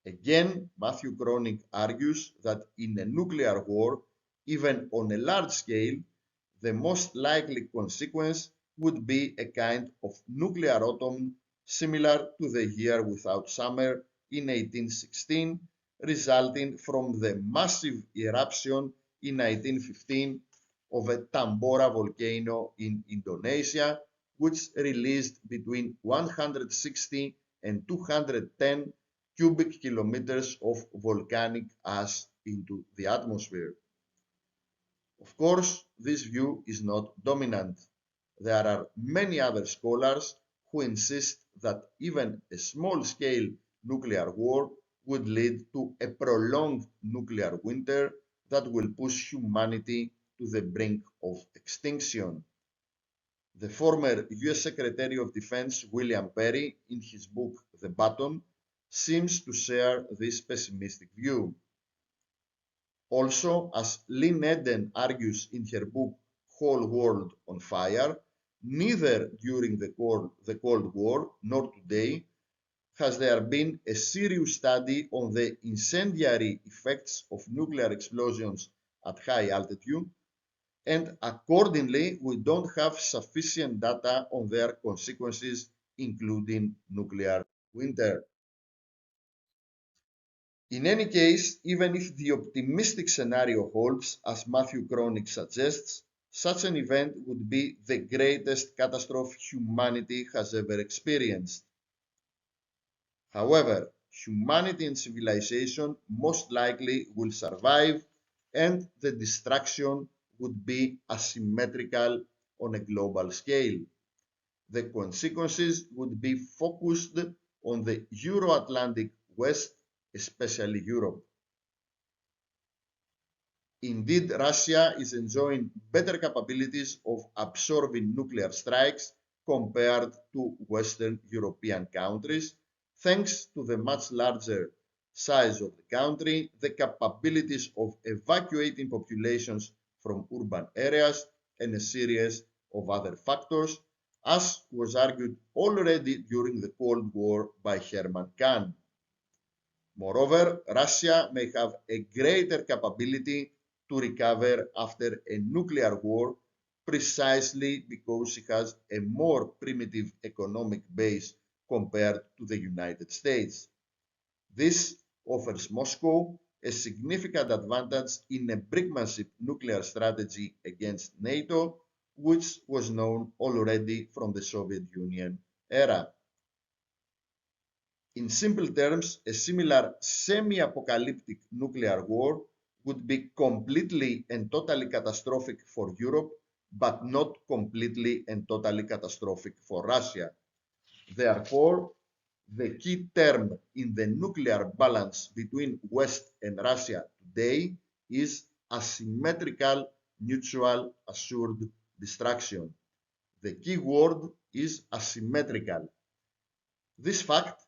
Again, Matthew Kronig argues that in a nuclear war, even on a large scale, the most likely consequence would be a kind of nuclear autumn similar to the year without summer in 1816, resulting from the massive eruption in 1915 of a Tambora volcano in Indonesia, which released between 160 and 210 cubic kilometers of volcanic ash into the atmosphere. Of course, this view is not dominant. There are many other scholars who insist that even a small-scale nuclear war would lead to a prolonged nuclear winter that will push humanity to the brink of extinction. The former US Secretary of Defense William Perry, in his book The Baton, seems to share this pessimistic view. Also, as Lynn Eden argues in her book Whole World on Fire, neither during the Cold War nor today has there been a serious study on the incendiary effects of nuclear explosions at high altitude, and accordingly, we don't have sufficient data on their consequences, including nuclear winter. In any case, even if the optimistic scenario holds, as Matthew Kronig suggests, such an event would be the greatest catastrophe humanity has ever experienced. However, humanity and civilization most likely will survive, and the destruction would be asymmetrical on a global scale. The consequences would be focused on the Euro-Atlantic West, especially Europe. Indeed, Russia is enjoying better capabilities of absorbing nuclear strikes compared to Western European countries, thanks to the much larger size of the country, the capabilities of evacuating populations from urban areas, and a series of other factors, as was argued already during the Cold War by Herman Kahn. Moreover, Russia may have a greater capability to recover after a nuclear war precisely because it has a more primitive economic base compared to the United States. This offers Moscow a significant advantage in a brinkmanship nuclear strategy against NATO, which was known already from the Soviet Union era. In simple terms, a similar semi-apocalyptic nuclear war would be completely and totally catastrophic for Europe, but not completely and totally catastrophic for Russia. Therefore, the key term in the nuclear balance between West and Russia today is asymmetrical mutual assured destruction. The key word is asymmetrical. This fact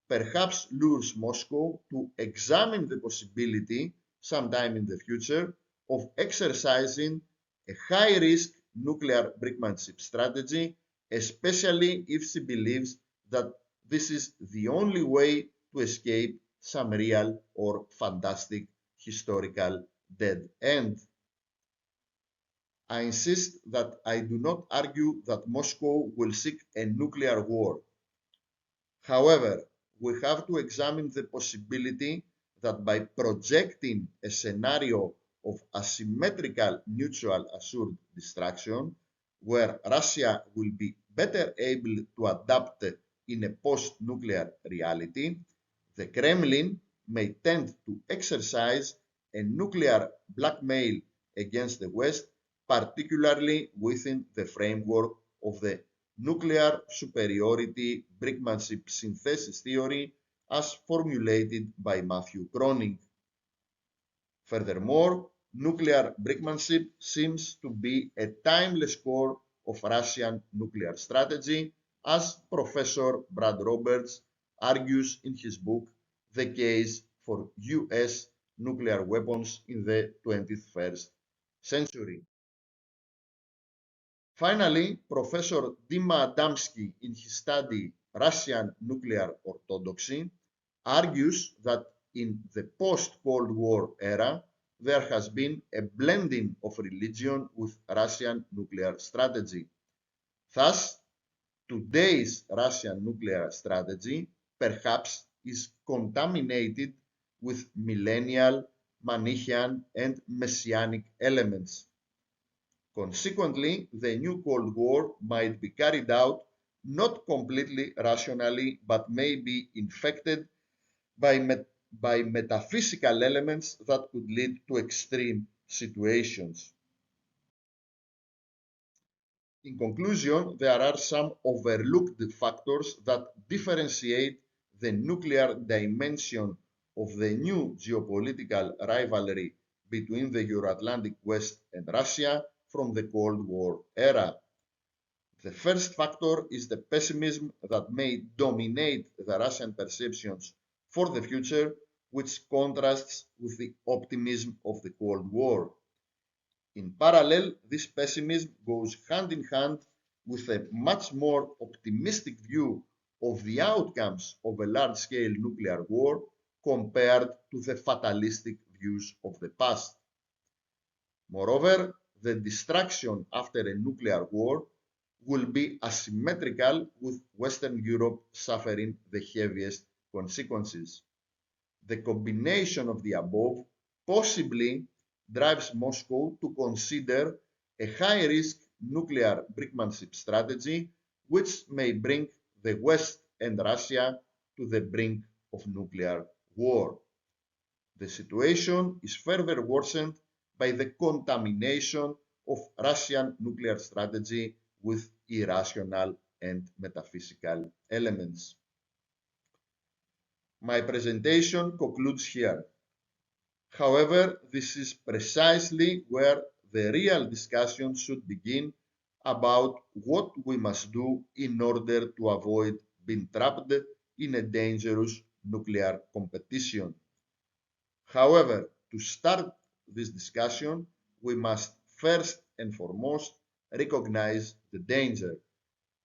perhaps lures Moscow to examine the possibility, sometime in the future, of exercising a high-risk nuclear brinkmanship strategy, especially if she believes that this is the only way to escape some real or fantastic historical dead end. I insist that I do not argue that Moscow will seek a nuclear war. However, we have to examine the possibility that by projecting a scenario of asymmetrical mutual assured destruction, where Russia will be better able to adapt in a post-nuclear reality, the Kremlin may tend to exercise a nuclear blackmail against the West, particularly within the framework of the nuclear superiority brinkmanship synthesis theory as formulated by Matthew Croning. Furthermore, nuclear brinkmanship seems to be a timeless core of Russian nuclear strategy, as Professor Brad Roberts argues in his book, The Case for US Nuclear Weapons in the 21st Century. Finally, Professor Dima Adamski, in his study Russian Nuclear Orthodoxy, argues that in the post-Cold War era, there has been a blending of religion with Russian nuclear strategy. Thus, today's Russian nuclear strategy perhaps is contaminated with millennial, Manichaean, and messianic elements. Consequently, the new Cold War might be carried out not completely rationally, but may be infected by metaphysical elements that could lead to extreme situations. In conclusion, there are some overlooked factors that differentiate the nuclear dimension of the new geopolitical rivalry between the Euro-Atlantic West and Russia from the Cold War era. The first factor is the pessimism that may dominate the Russian perceptions for the future, which contrasts with the optimism of the Cold War. In parallel, this pessimism goes hand in hand with a much more optimistic view of the outcomes of a large-scale nuclear war compared to the fatalistic views of the past. Moreover, the destruction after a nuclear war will be asymmetrical, with Western Europe suffering the heaviest consequences. The combination of the above possibly drives Moscow to consider a high-risk nuclear brinkmanship strategy, which may bring the West and Russia to the brink of nuclear war. The situation is further worsened by the contamination of Russian nuclear strategy with irrational and metaphysical elements. My presentation concludes here. However, this is precisely where the real discussion should begin about what we must do in order to avoid being trapped in a dangerous nuclear competition. However, to start this discussion, we must first and foremost recognize the danger.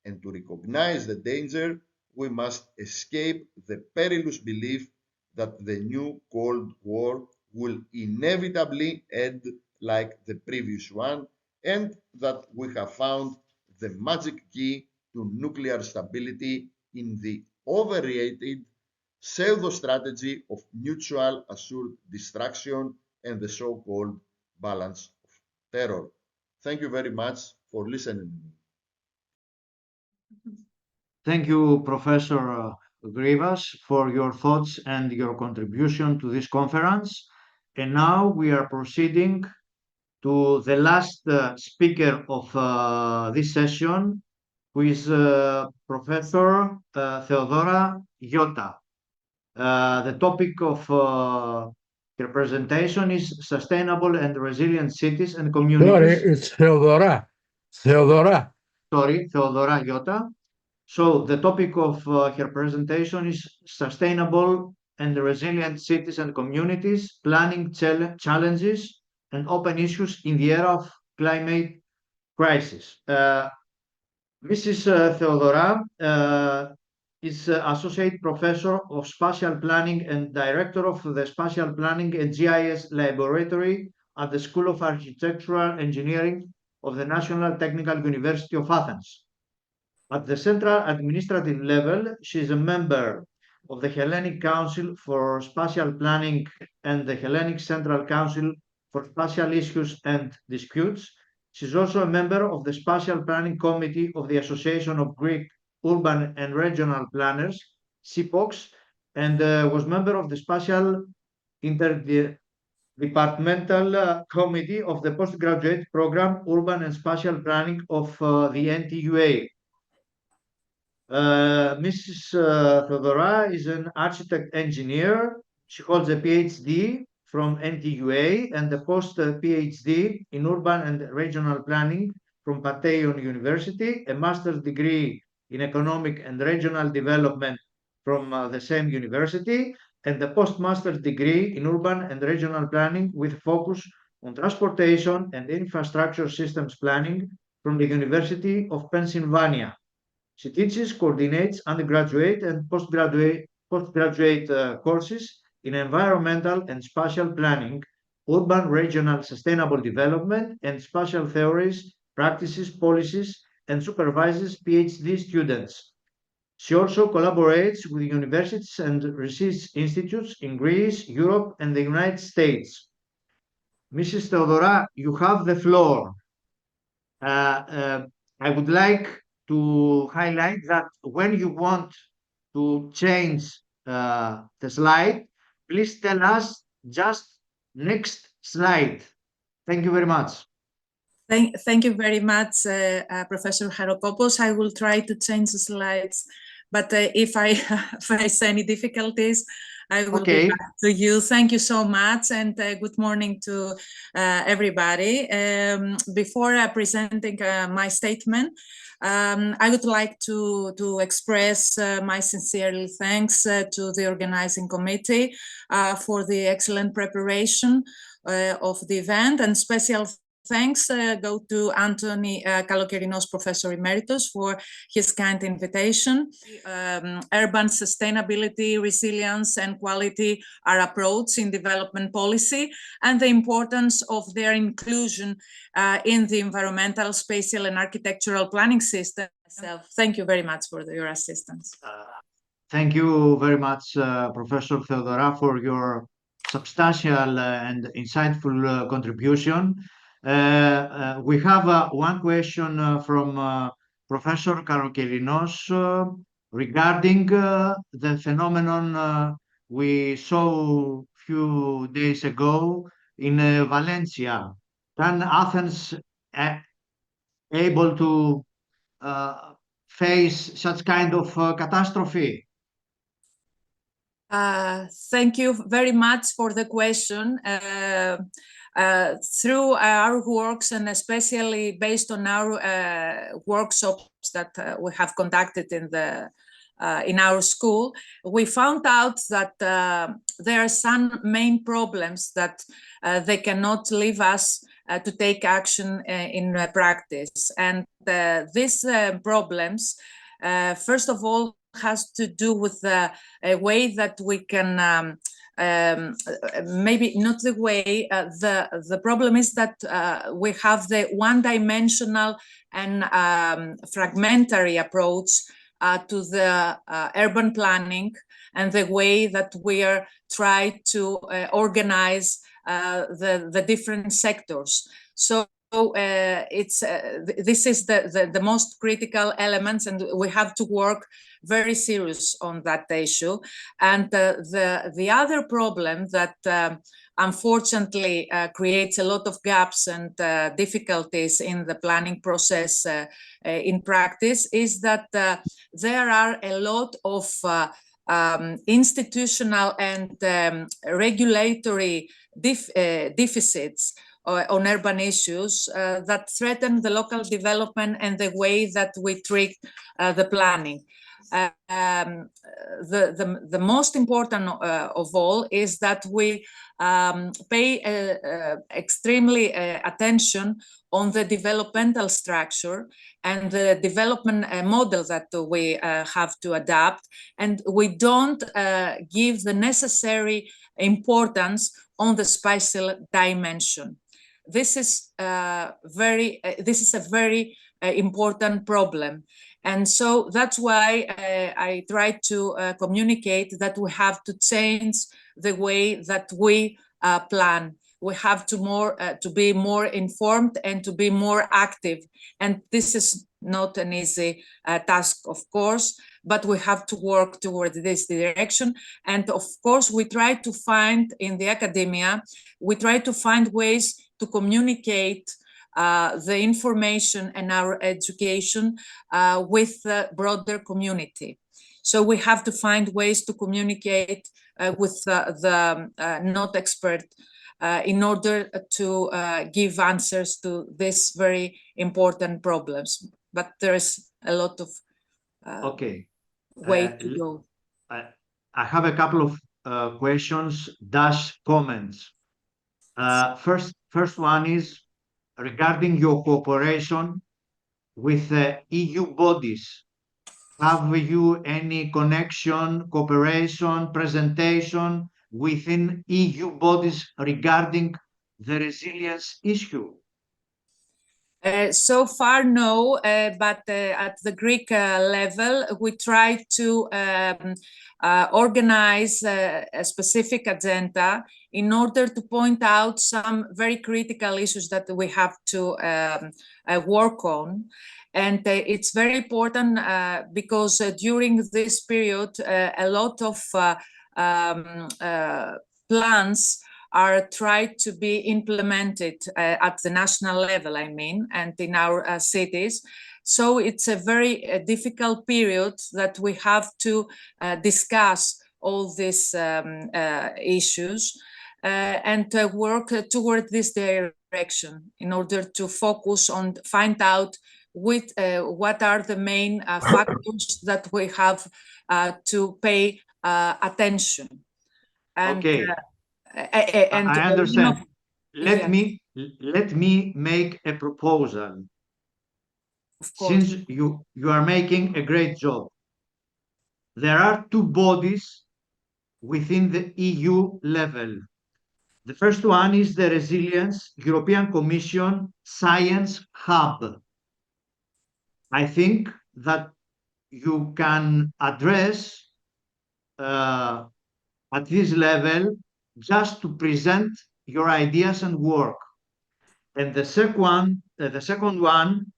And to recognize the danger, we must escape the perilous belief that the new Cold War will inevitably end like the previous one, and that we have found the magic key to nuclear stability in the overrated pseudo-strategy of mutual assured destruction and the so-called balance of terror. Thank you very much for listening. Thank you, Professor Grivas, for your thoughts and your contribution to this conference. And now we are proceeding to the last speaker of this session, who is Professor Theodora Iota. The topic of her presentation is Sustainable and Resilient Cities and Sorry, Communities. it's Theodora. Theodora. Sorry, Theodora Iota. So the topic of her presentation is Sustainable and Resilient Cities and Communities, Planning Challenges and Open Issues in the Era of Climate Crisis. Mrs. Theodora is Associate Professor of Spatial Planning and Director of the Spatial Planning and GIS Laboratory at the School of Architectural Engineering of the National Technical University of Athens. At the central administrative level, she is a member of the Hellenic Council for Spatial Planning and the Hellenic Central Council for Spatial Issues and Disputes. She is also a member of the Spatial Planning Committee of the Association of Greek Urban and Regional Planners, SIPOX, and was member of the Spatial Interdepartmental Committee of the Postgraduate Program Urban and Spatial Planning of the NTUA. Mrs. Theodora is an architect engineer. She holds a PhD from NTUA and a post-PhD in urban and regional planning from Pateion University, a master's degree in economic and regional development from the same university, and a postmaster's degree in urban and regional planning with focus on transportation and infrastructure systems planning from the University of Pennsylvania. She teaches, coordinates undergraduate and postgraduate courses in environmental and spatial planning, urban regional sustainable development, and spatial theories, practices, policies, and supervises PhD students. She also collaborates with universities and research institutes in Greece, Europe, and the United States. Mrs. Theodora, you have the floor. I would like to highlight that when you want to change the slide, please tell us just next slide. Thank you very much. Thank you very much, Professor Harokopoulos. I will try to change the slides, but if I face any difficulties, I will be back to you. Thank you so much, and good morning to everybody. Before presenting my statement, I would like to express my sincere thanks to the organizing committee for the excellent preparation of the event, and special thanks go to Anthony Kalokerinos, Professor Emeritus, for his kind invitation. Urban sustainability, resilience, and quality are approached in development policy, and the importance of their inclusion in the environmental, spatial, and architectural planning system. So, thank you very much for your assistance. Thank you very much, Professor Theodora, for your substantial and insightful contribution. We have one question from Professor Kalokerinos regarding the phenomenon we saw a few days ago in Valencia. Can Athens able to face such kind of catastrophe? Thank you very much for the question. Through our works, and especially based on our workshops that we have conducted in our school, we found out that there are some main problems that they cannot leave us to take action in practice. And these problems, first of all, has to do with the way that we can maybe not the way, the problem is that we have the one-dimensional and fragmentary approach to the urban planning and the way that we are trying to organize the different sectors. So this is the most critical elements, and we have to work very serious on that issue. And the other problem that unfortunately creates a lot of gaps and difficulties in the planning process in practice is that there are a lot of institutional and regulatory deficits on urban issues that threaten the local development and the way that we treat the planning. The most important of all is that we pay extremely attention on the developmental structure and the development model that we have to adapt, and we don't give the necessary importance on the spatial dimension. this is a very important problem. And so that's why I try to communicate that we have to change the way that we plan. We have to be more informed and to be more active. And this is not an easy task, of course, but we have to work toward this direction. And of course, we try to find in the academia, we try to find ways to communicate the information and our education with the broader community. So we have to find ways to communicate with the not expert in order to give answers to these very important problems. But there is a lot of way to go. I have a couple of questions / comments. First one is regarding your cooperation with EU bodies. Have you any connection, cooperation, presentation within EU bodies regarding the resilience issue? So far, no, but at the Greek level, we try to organize a specific agenda in order to point out some very critical issues that we have to work on. And it's very important because during this period, a lot of plans are tried to be implemented at the national level, I mean, and in our cities. So it's a very difficult period that we have to discuss all these issues and work toward this direction in order to focus on, find out what are the main factors that we have to pay attention. And, okay. And I understand. Let me make a proposal. Of course. Since you are making a great job, there are two bodies within the EU level. The first one is the Resilience European Commission Science Hub. I think that you can address at this level just to present your ideas and work. And the second one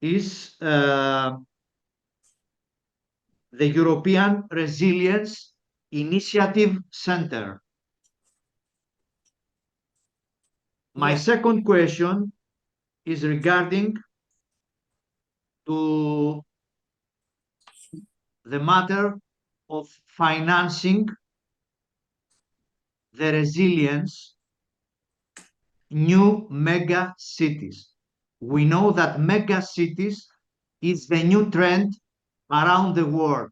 is the European Resilience Initiative Center. My second question is regarding to the matter of financing the resilience new mega cities. We know that mega cities is the new trend around the world.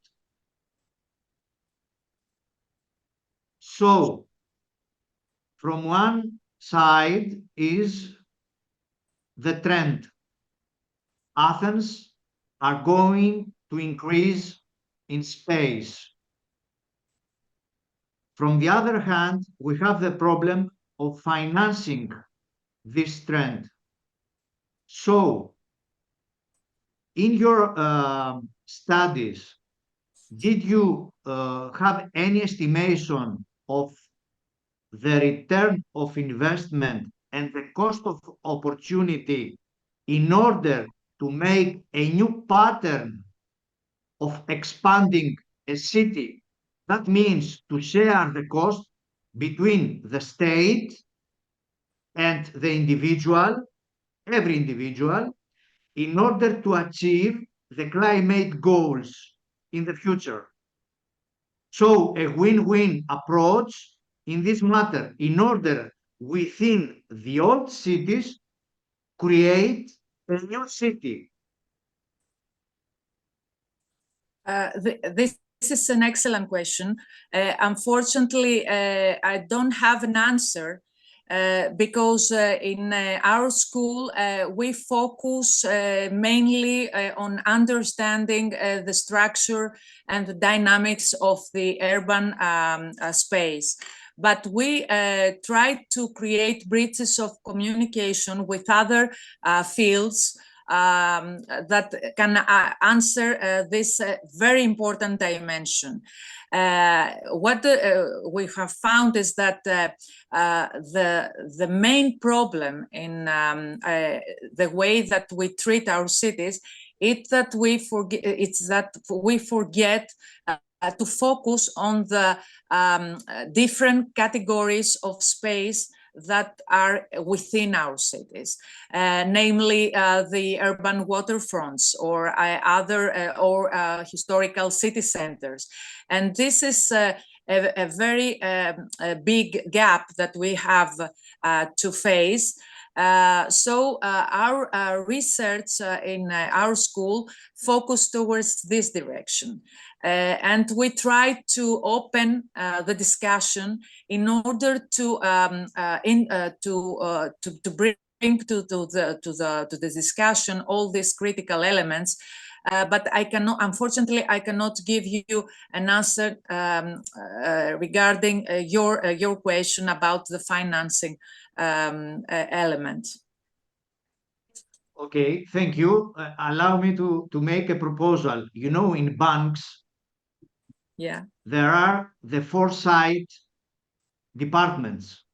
So, from one side is the trend. Athens are going to increase in space. From the other hand, we have the problem of financing this trend. So, in your studies, did you have any estimation of the return of investment and the cost of opportunity in order to make a new pattern of expanding a city? That means to share the cost between the state and the individual, every individual, in order to achieve the climate goals in the future. So a win-win approach in this matter, in order within the old cities, create a new city. This is an excellent question. Unfortunately, I don't have an answer because in our school, we focus mainly on understanding the structure and the dynamics of the urban space. but we try to create bridges of communication with other fields that can answer this very important dimension. What we have found is that the main problem in the way that we treat our cities it's that we forget to focus on the different categories of space that are within our cities, namely the urban waterfronts or historical city centers. And this is a very big gap that we have to face. So our research in our school focused towards this direction. And we try to open the discussion in order to bring to the discussion all these critical elements. But unfortunately, I cannot give you an answer regarding your question about the financing element. Okay, thank you. Allow me to make a proposal. You know, in banks, there are the foresight departments.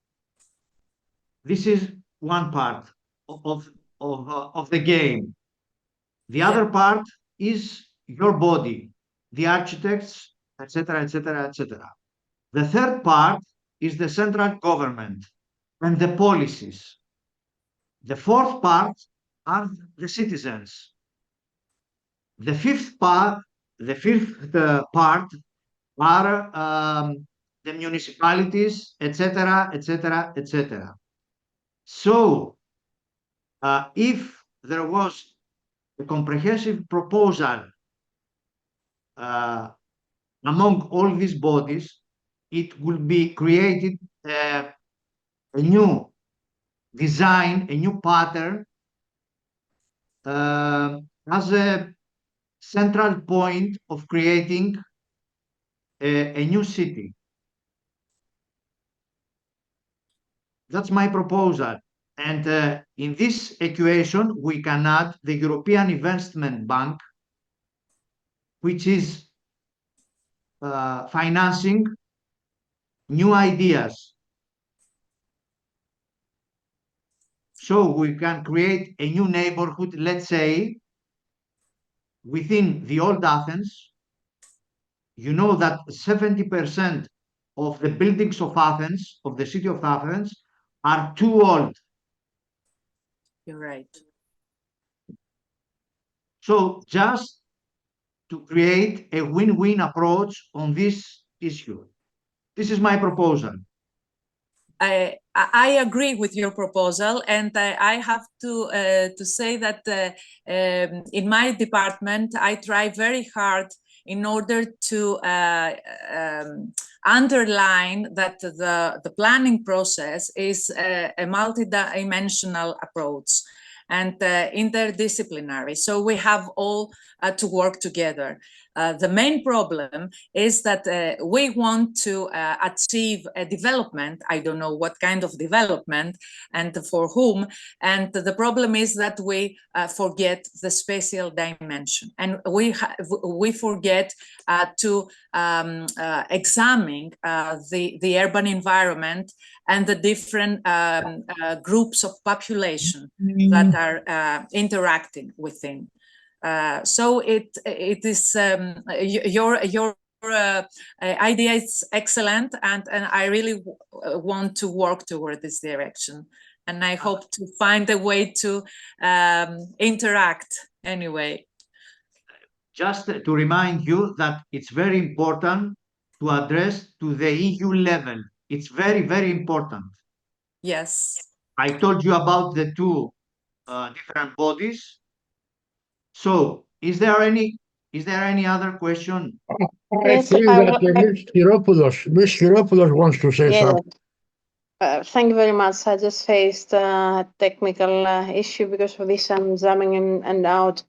This is one part of the game. The other part is your body, the architects, etc., etc., etc. The third part is the central government and the policies. The fourth part are the citizens. The fifth part are the municipalities, etc., etc., etc. So, if there was a comprehensive proposal among all these bodies, it would be created a new design, a new pattern as a central point of creating a new city. That's my proposal. And in this equation, we can add the European Investment Bank, which is financing new ideas. So we can create a new neighborhood, let's say, within the old Athens. You know that 70% of the buildings of Athens, of the city of Athens, are too old. You're right. So just to create a win-win approach on this issue. This is my proposal. I agree with your proposal, and I have to say that in my department, I try very hard in order to underline that the planning process is a multidimensional approach and interdisciplinary. So we have all to work together. The main problem is that we want to achieve a development. I don't know what kind of development and for whom. And the problem is that we forget the spatial dimension. And we forget to examine the urban environment and the different groups of population that are interacting within. So it is your idea is excellent, and I really want to work toward this direction, and I hope to find a way to interact anyway. Just to remind you that it's very important to address to the EU level. It's very, very important. Yes. I told you about the two different bodies. So, is there any other question? I think that Ms. Chiropoulos wants to say something. Thank you very much. I just faced a technical issue because of this. I'm jamming in and out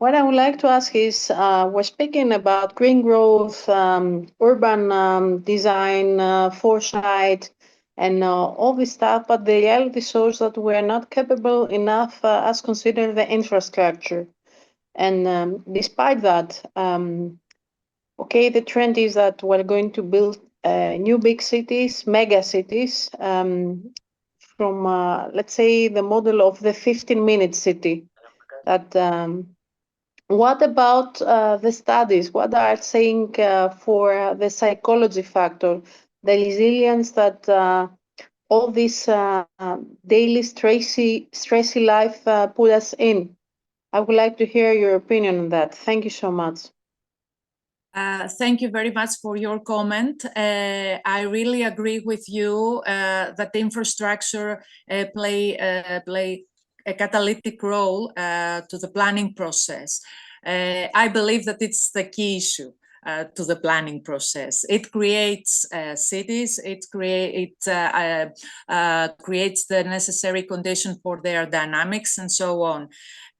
What I would like to ask is, we're speaking about green growth, urban design, foresight, and all this stuff, but the reality shows that we're not capable enough as considering the infrastructure. And despite that, okay, the trend is that we're going to build new big cities, mega cities, from, let's say, the model of the 15-minute city. That what about the studies? What are saying for the psychology factor, the resilience that all this daily stressy life put us in? I would like to hear your opinion on that. Thank you so much. Thank you very much for your comment. I really agree with you that infrastructure play a catalytic role to the planning process. I believe that it's the key issue to the planning process. It creates cities, it creates the necessary condition for their dynamics and so on.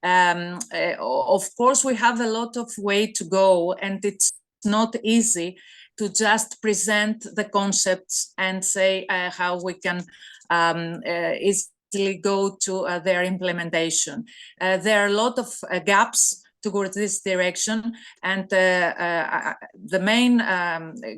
Of course, we have a lot of way to go, and it's not easy to just present the concepts and say how we can easily go to their implementation. There are a lot of gaps towards this direction, and the main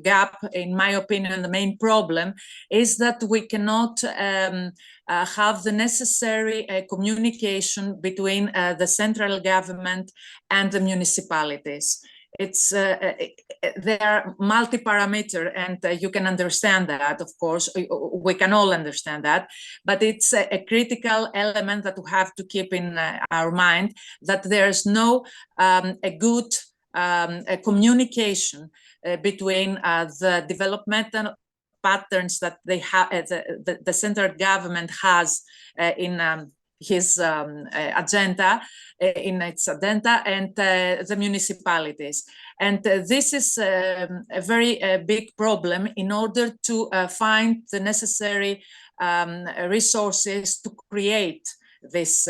gap, in my opinion, the main problem is that we cannot have the necessary communication between the central government and the municipalities. It's they are multi-parameter, and you can understand that, of course, we can all understand that, but it's a critical element that we have to keep in our mind, that there's no a good communication between the developmental patterns that they have, the central government has in his agenda, in its agenda, and the municipalities. And this is a very big problem in order to find the necessary resources to create this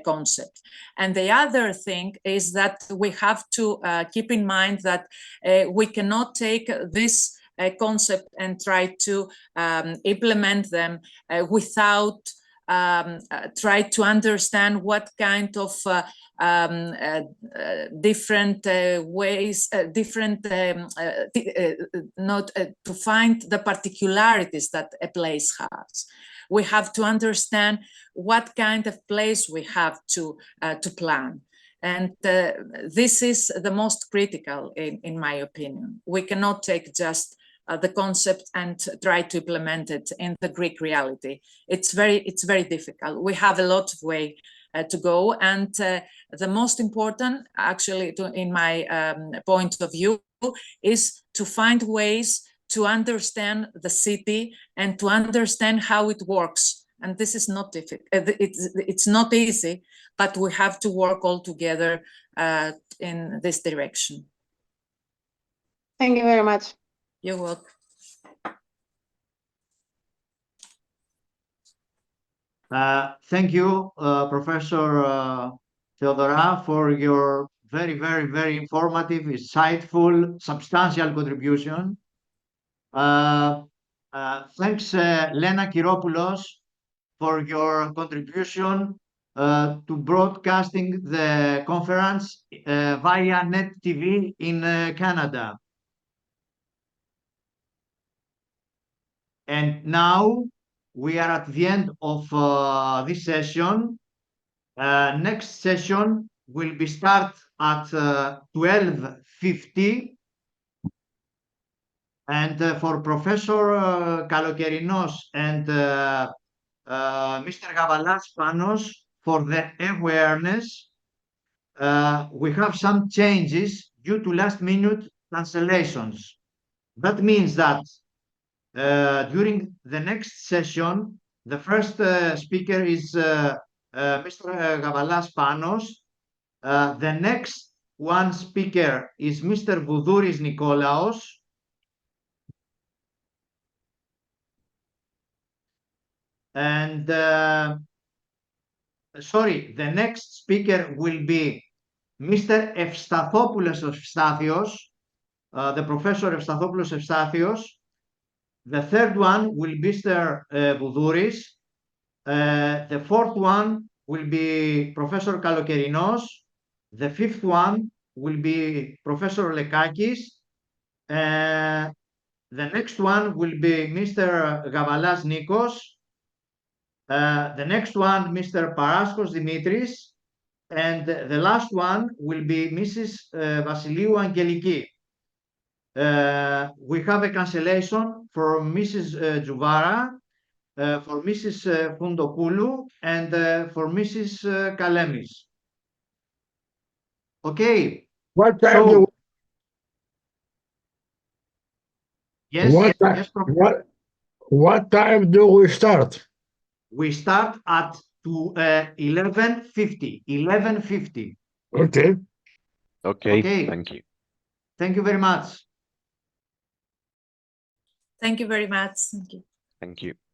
concept. And the other thing is that we have to keep in mind that we cannot take this concept and try to implement them without try to understand what kind of different ways, not to find the particularities that a place has. We have to understand what kind of place we have to plan. And this is the most critical, in my opinion. We cannot take just the concept and try to implement it in the Greek reality. It's very difficult. We have a lot of way to go, and the most important, actually, in my point of view, is to find ways to understand the city and to understand how it works. And this is not difficult. It's not easy, but we have to work all together in this direction. Thank you very much. You're welcome. Thank you, Professor Theodora, for your very informative, insightful, substantial contribution. Thanks, Lena Kiropoulos, for your contribution to broadcasting the conference via Net TV in Canada. And now we are at the end of this session. Next session will be start at 12:50. And for Professor Kalokerinos and Mr. Gavalas Panos, for the awareness, we have some changes due to last-minute cancellations. That means that during the next session, the first speaker is Mr. Gavalas Panos. The next one speaker is Mr. Voudouris Nikolaos. And sorry, the next speaker will be Mr. Evstathopoulos Evstathios, the Professor Evstathopoulos Evstathios. The third one will be Mr. Boudouris. The fourth one will be Professor Kalokerinos. The fifth one will be Professor Lekakis. The next one will be Mr. Gavalas Nikos. The next one, Mr. Paraskos Dimitris. And the last one will be Mrs. Vasiliou Angeliki. We have a cancellation for Mrs. Jouvara, for Mrs. Fundopoulou, and for Mrs. Kalemis. Okay. What time So, do yes, yes, what time do we start? we start at 11:50. 11:50. Okay. Okay. Thank you. Thank you very much. Thank you very much. Thank you. Thank you.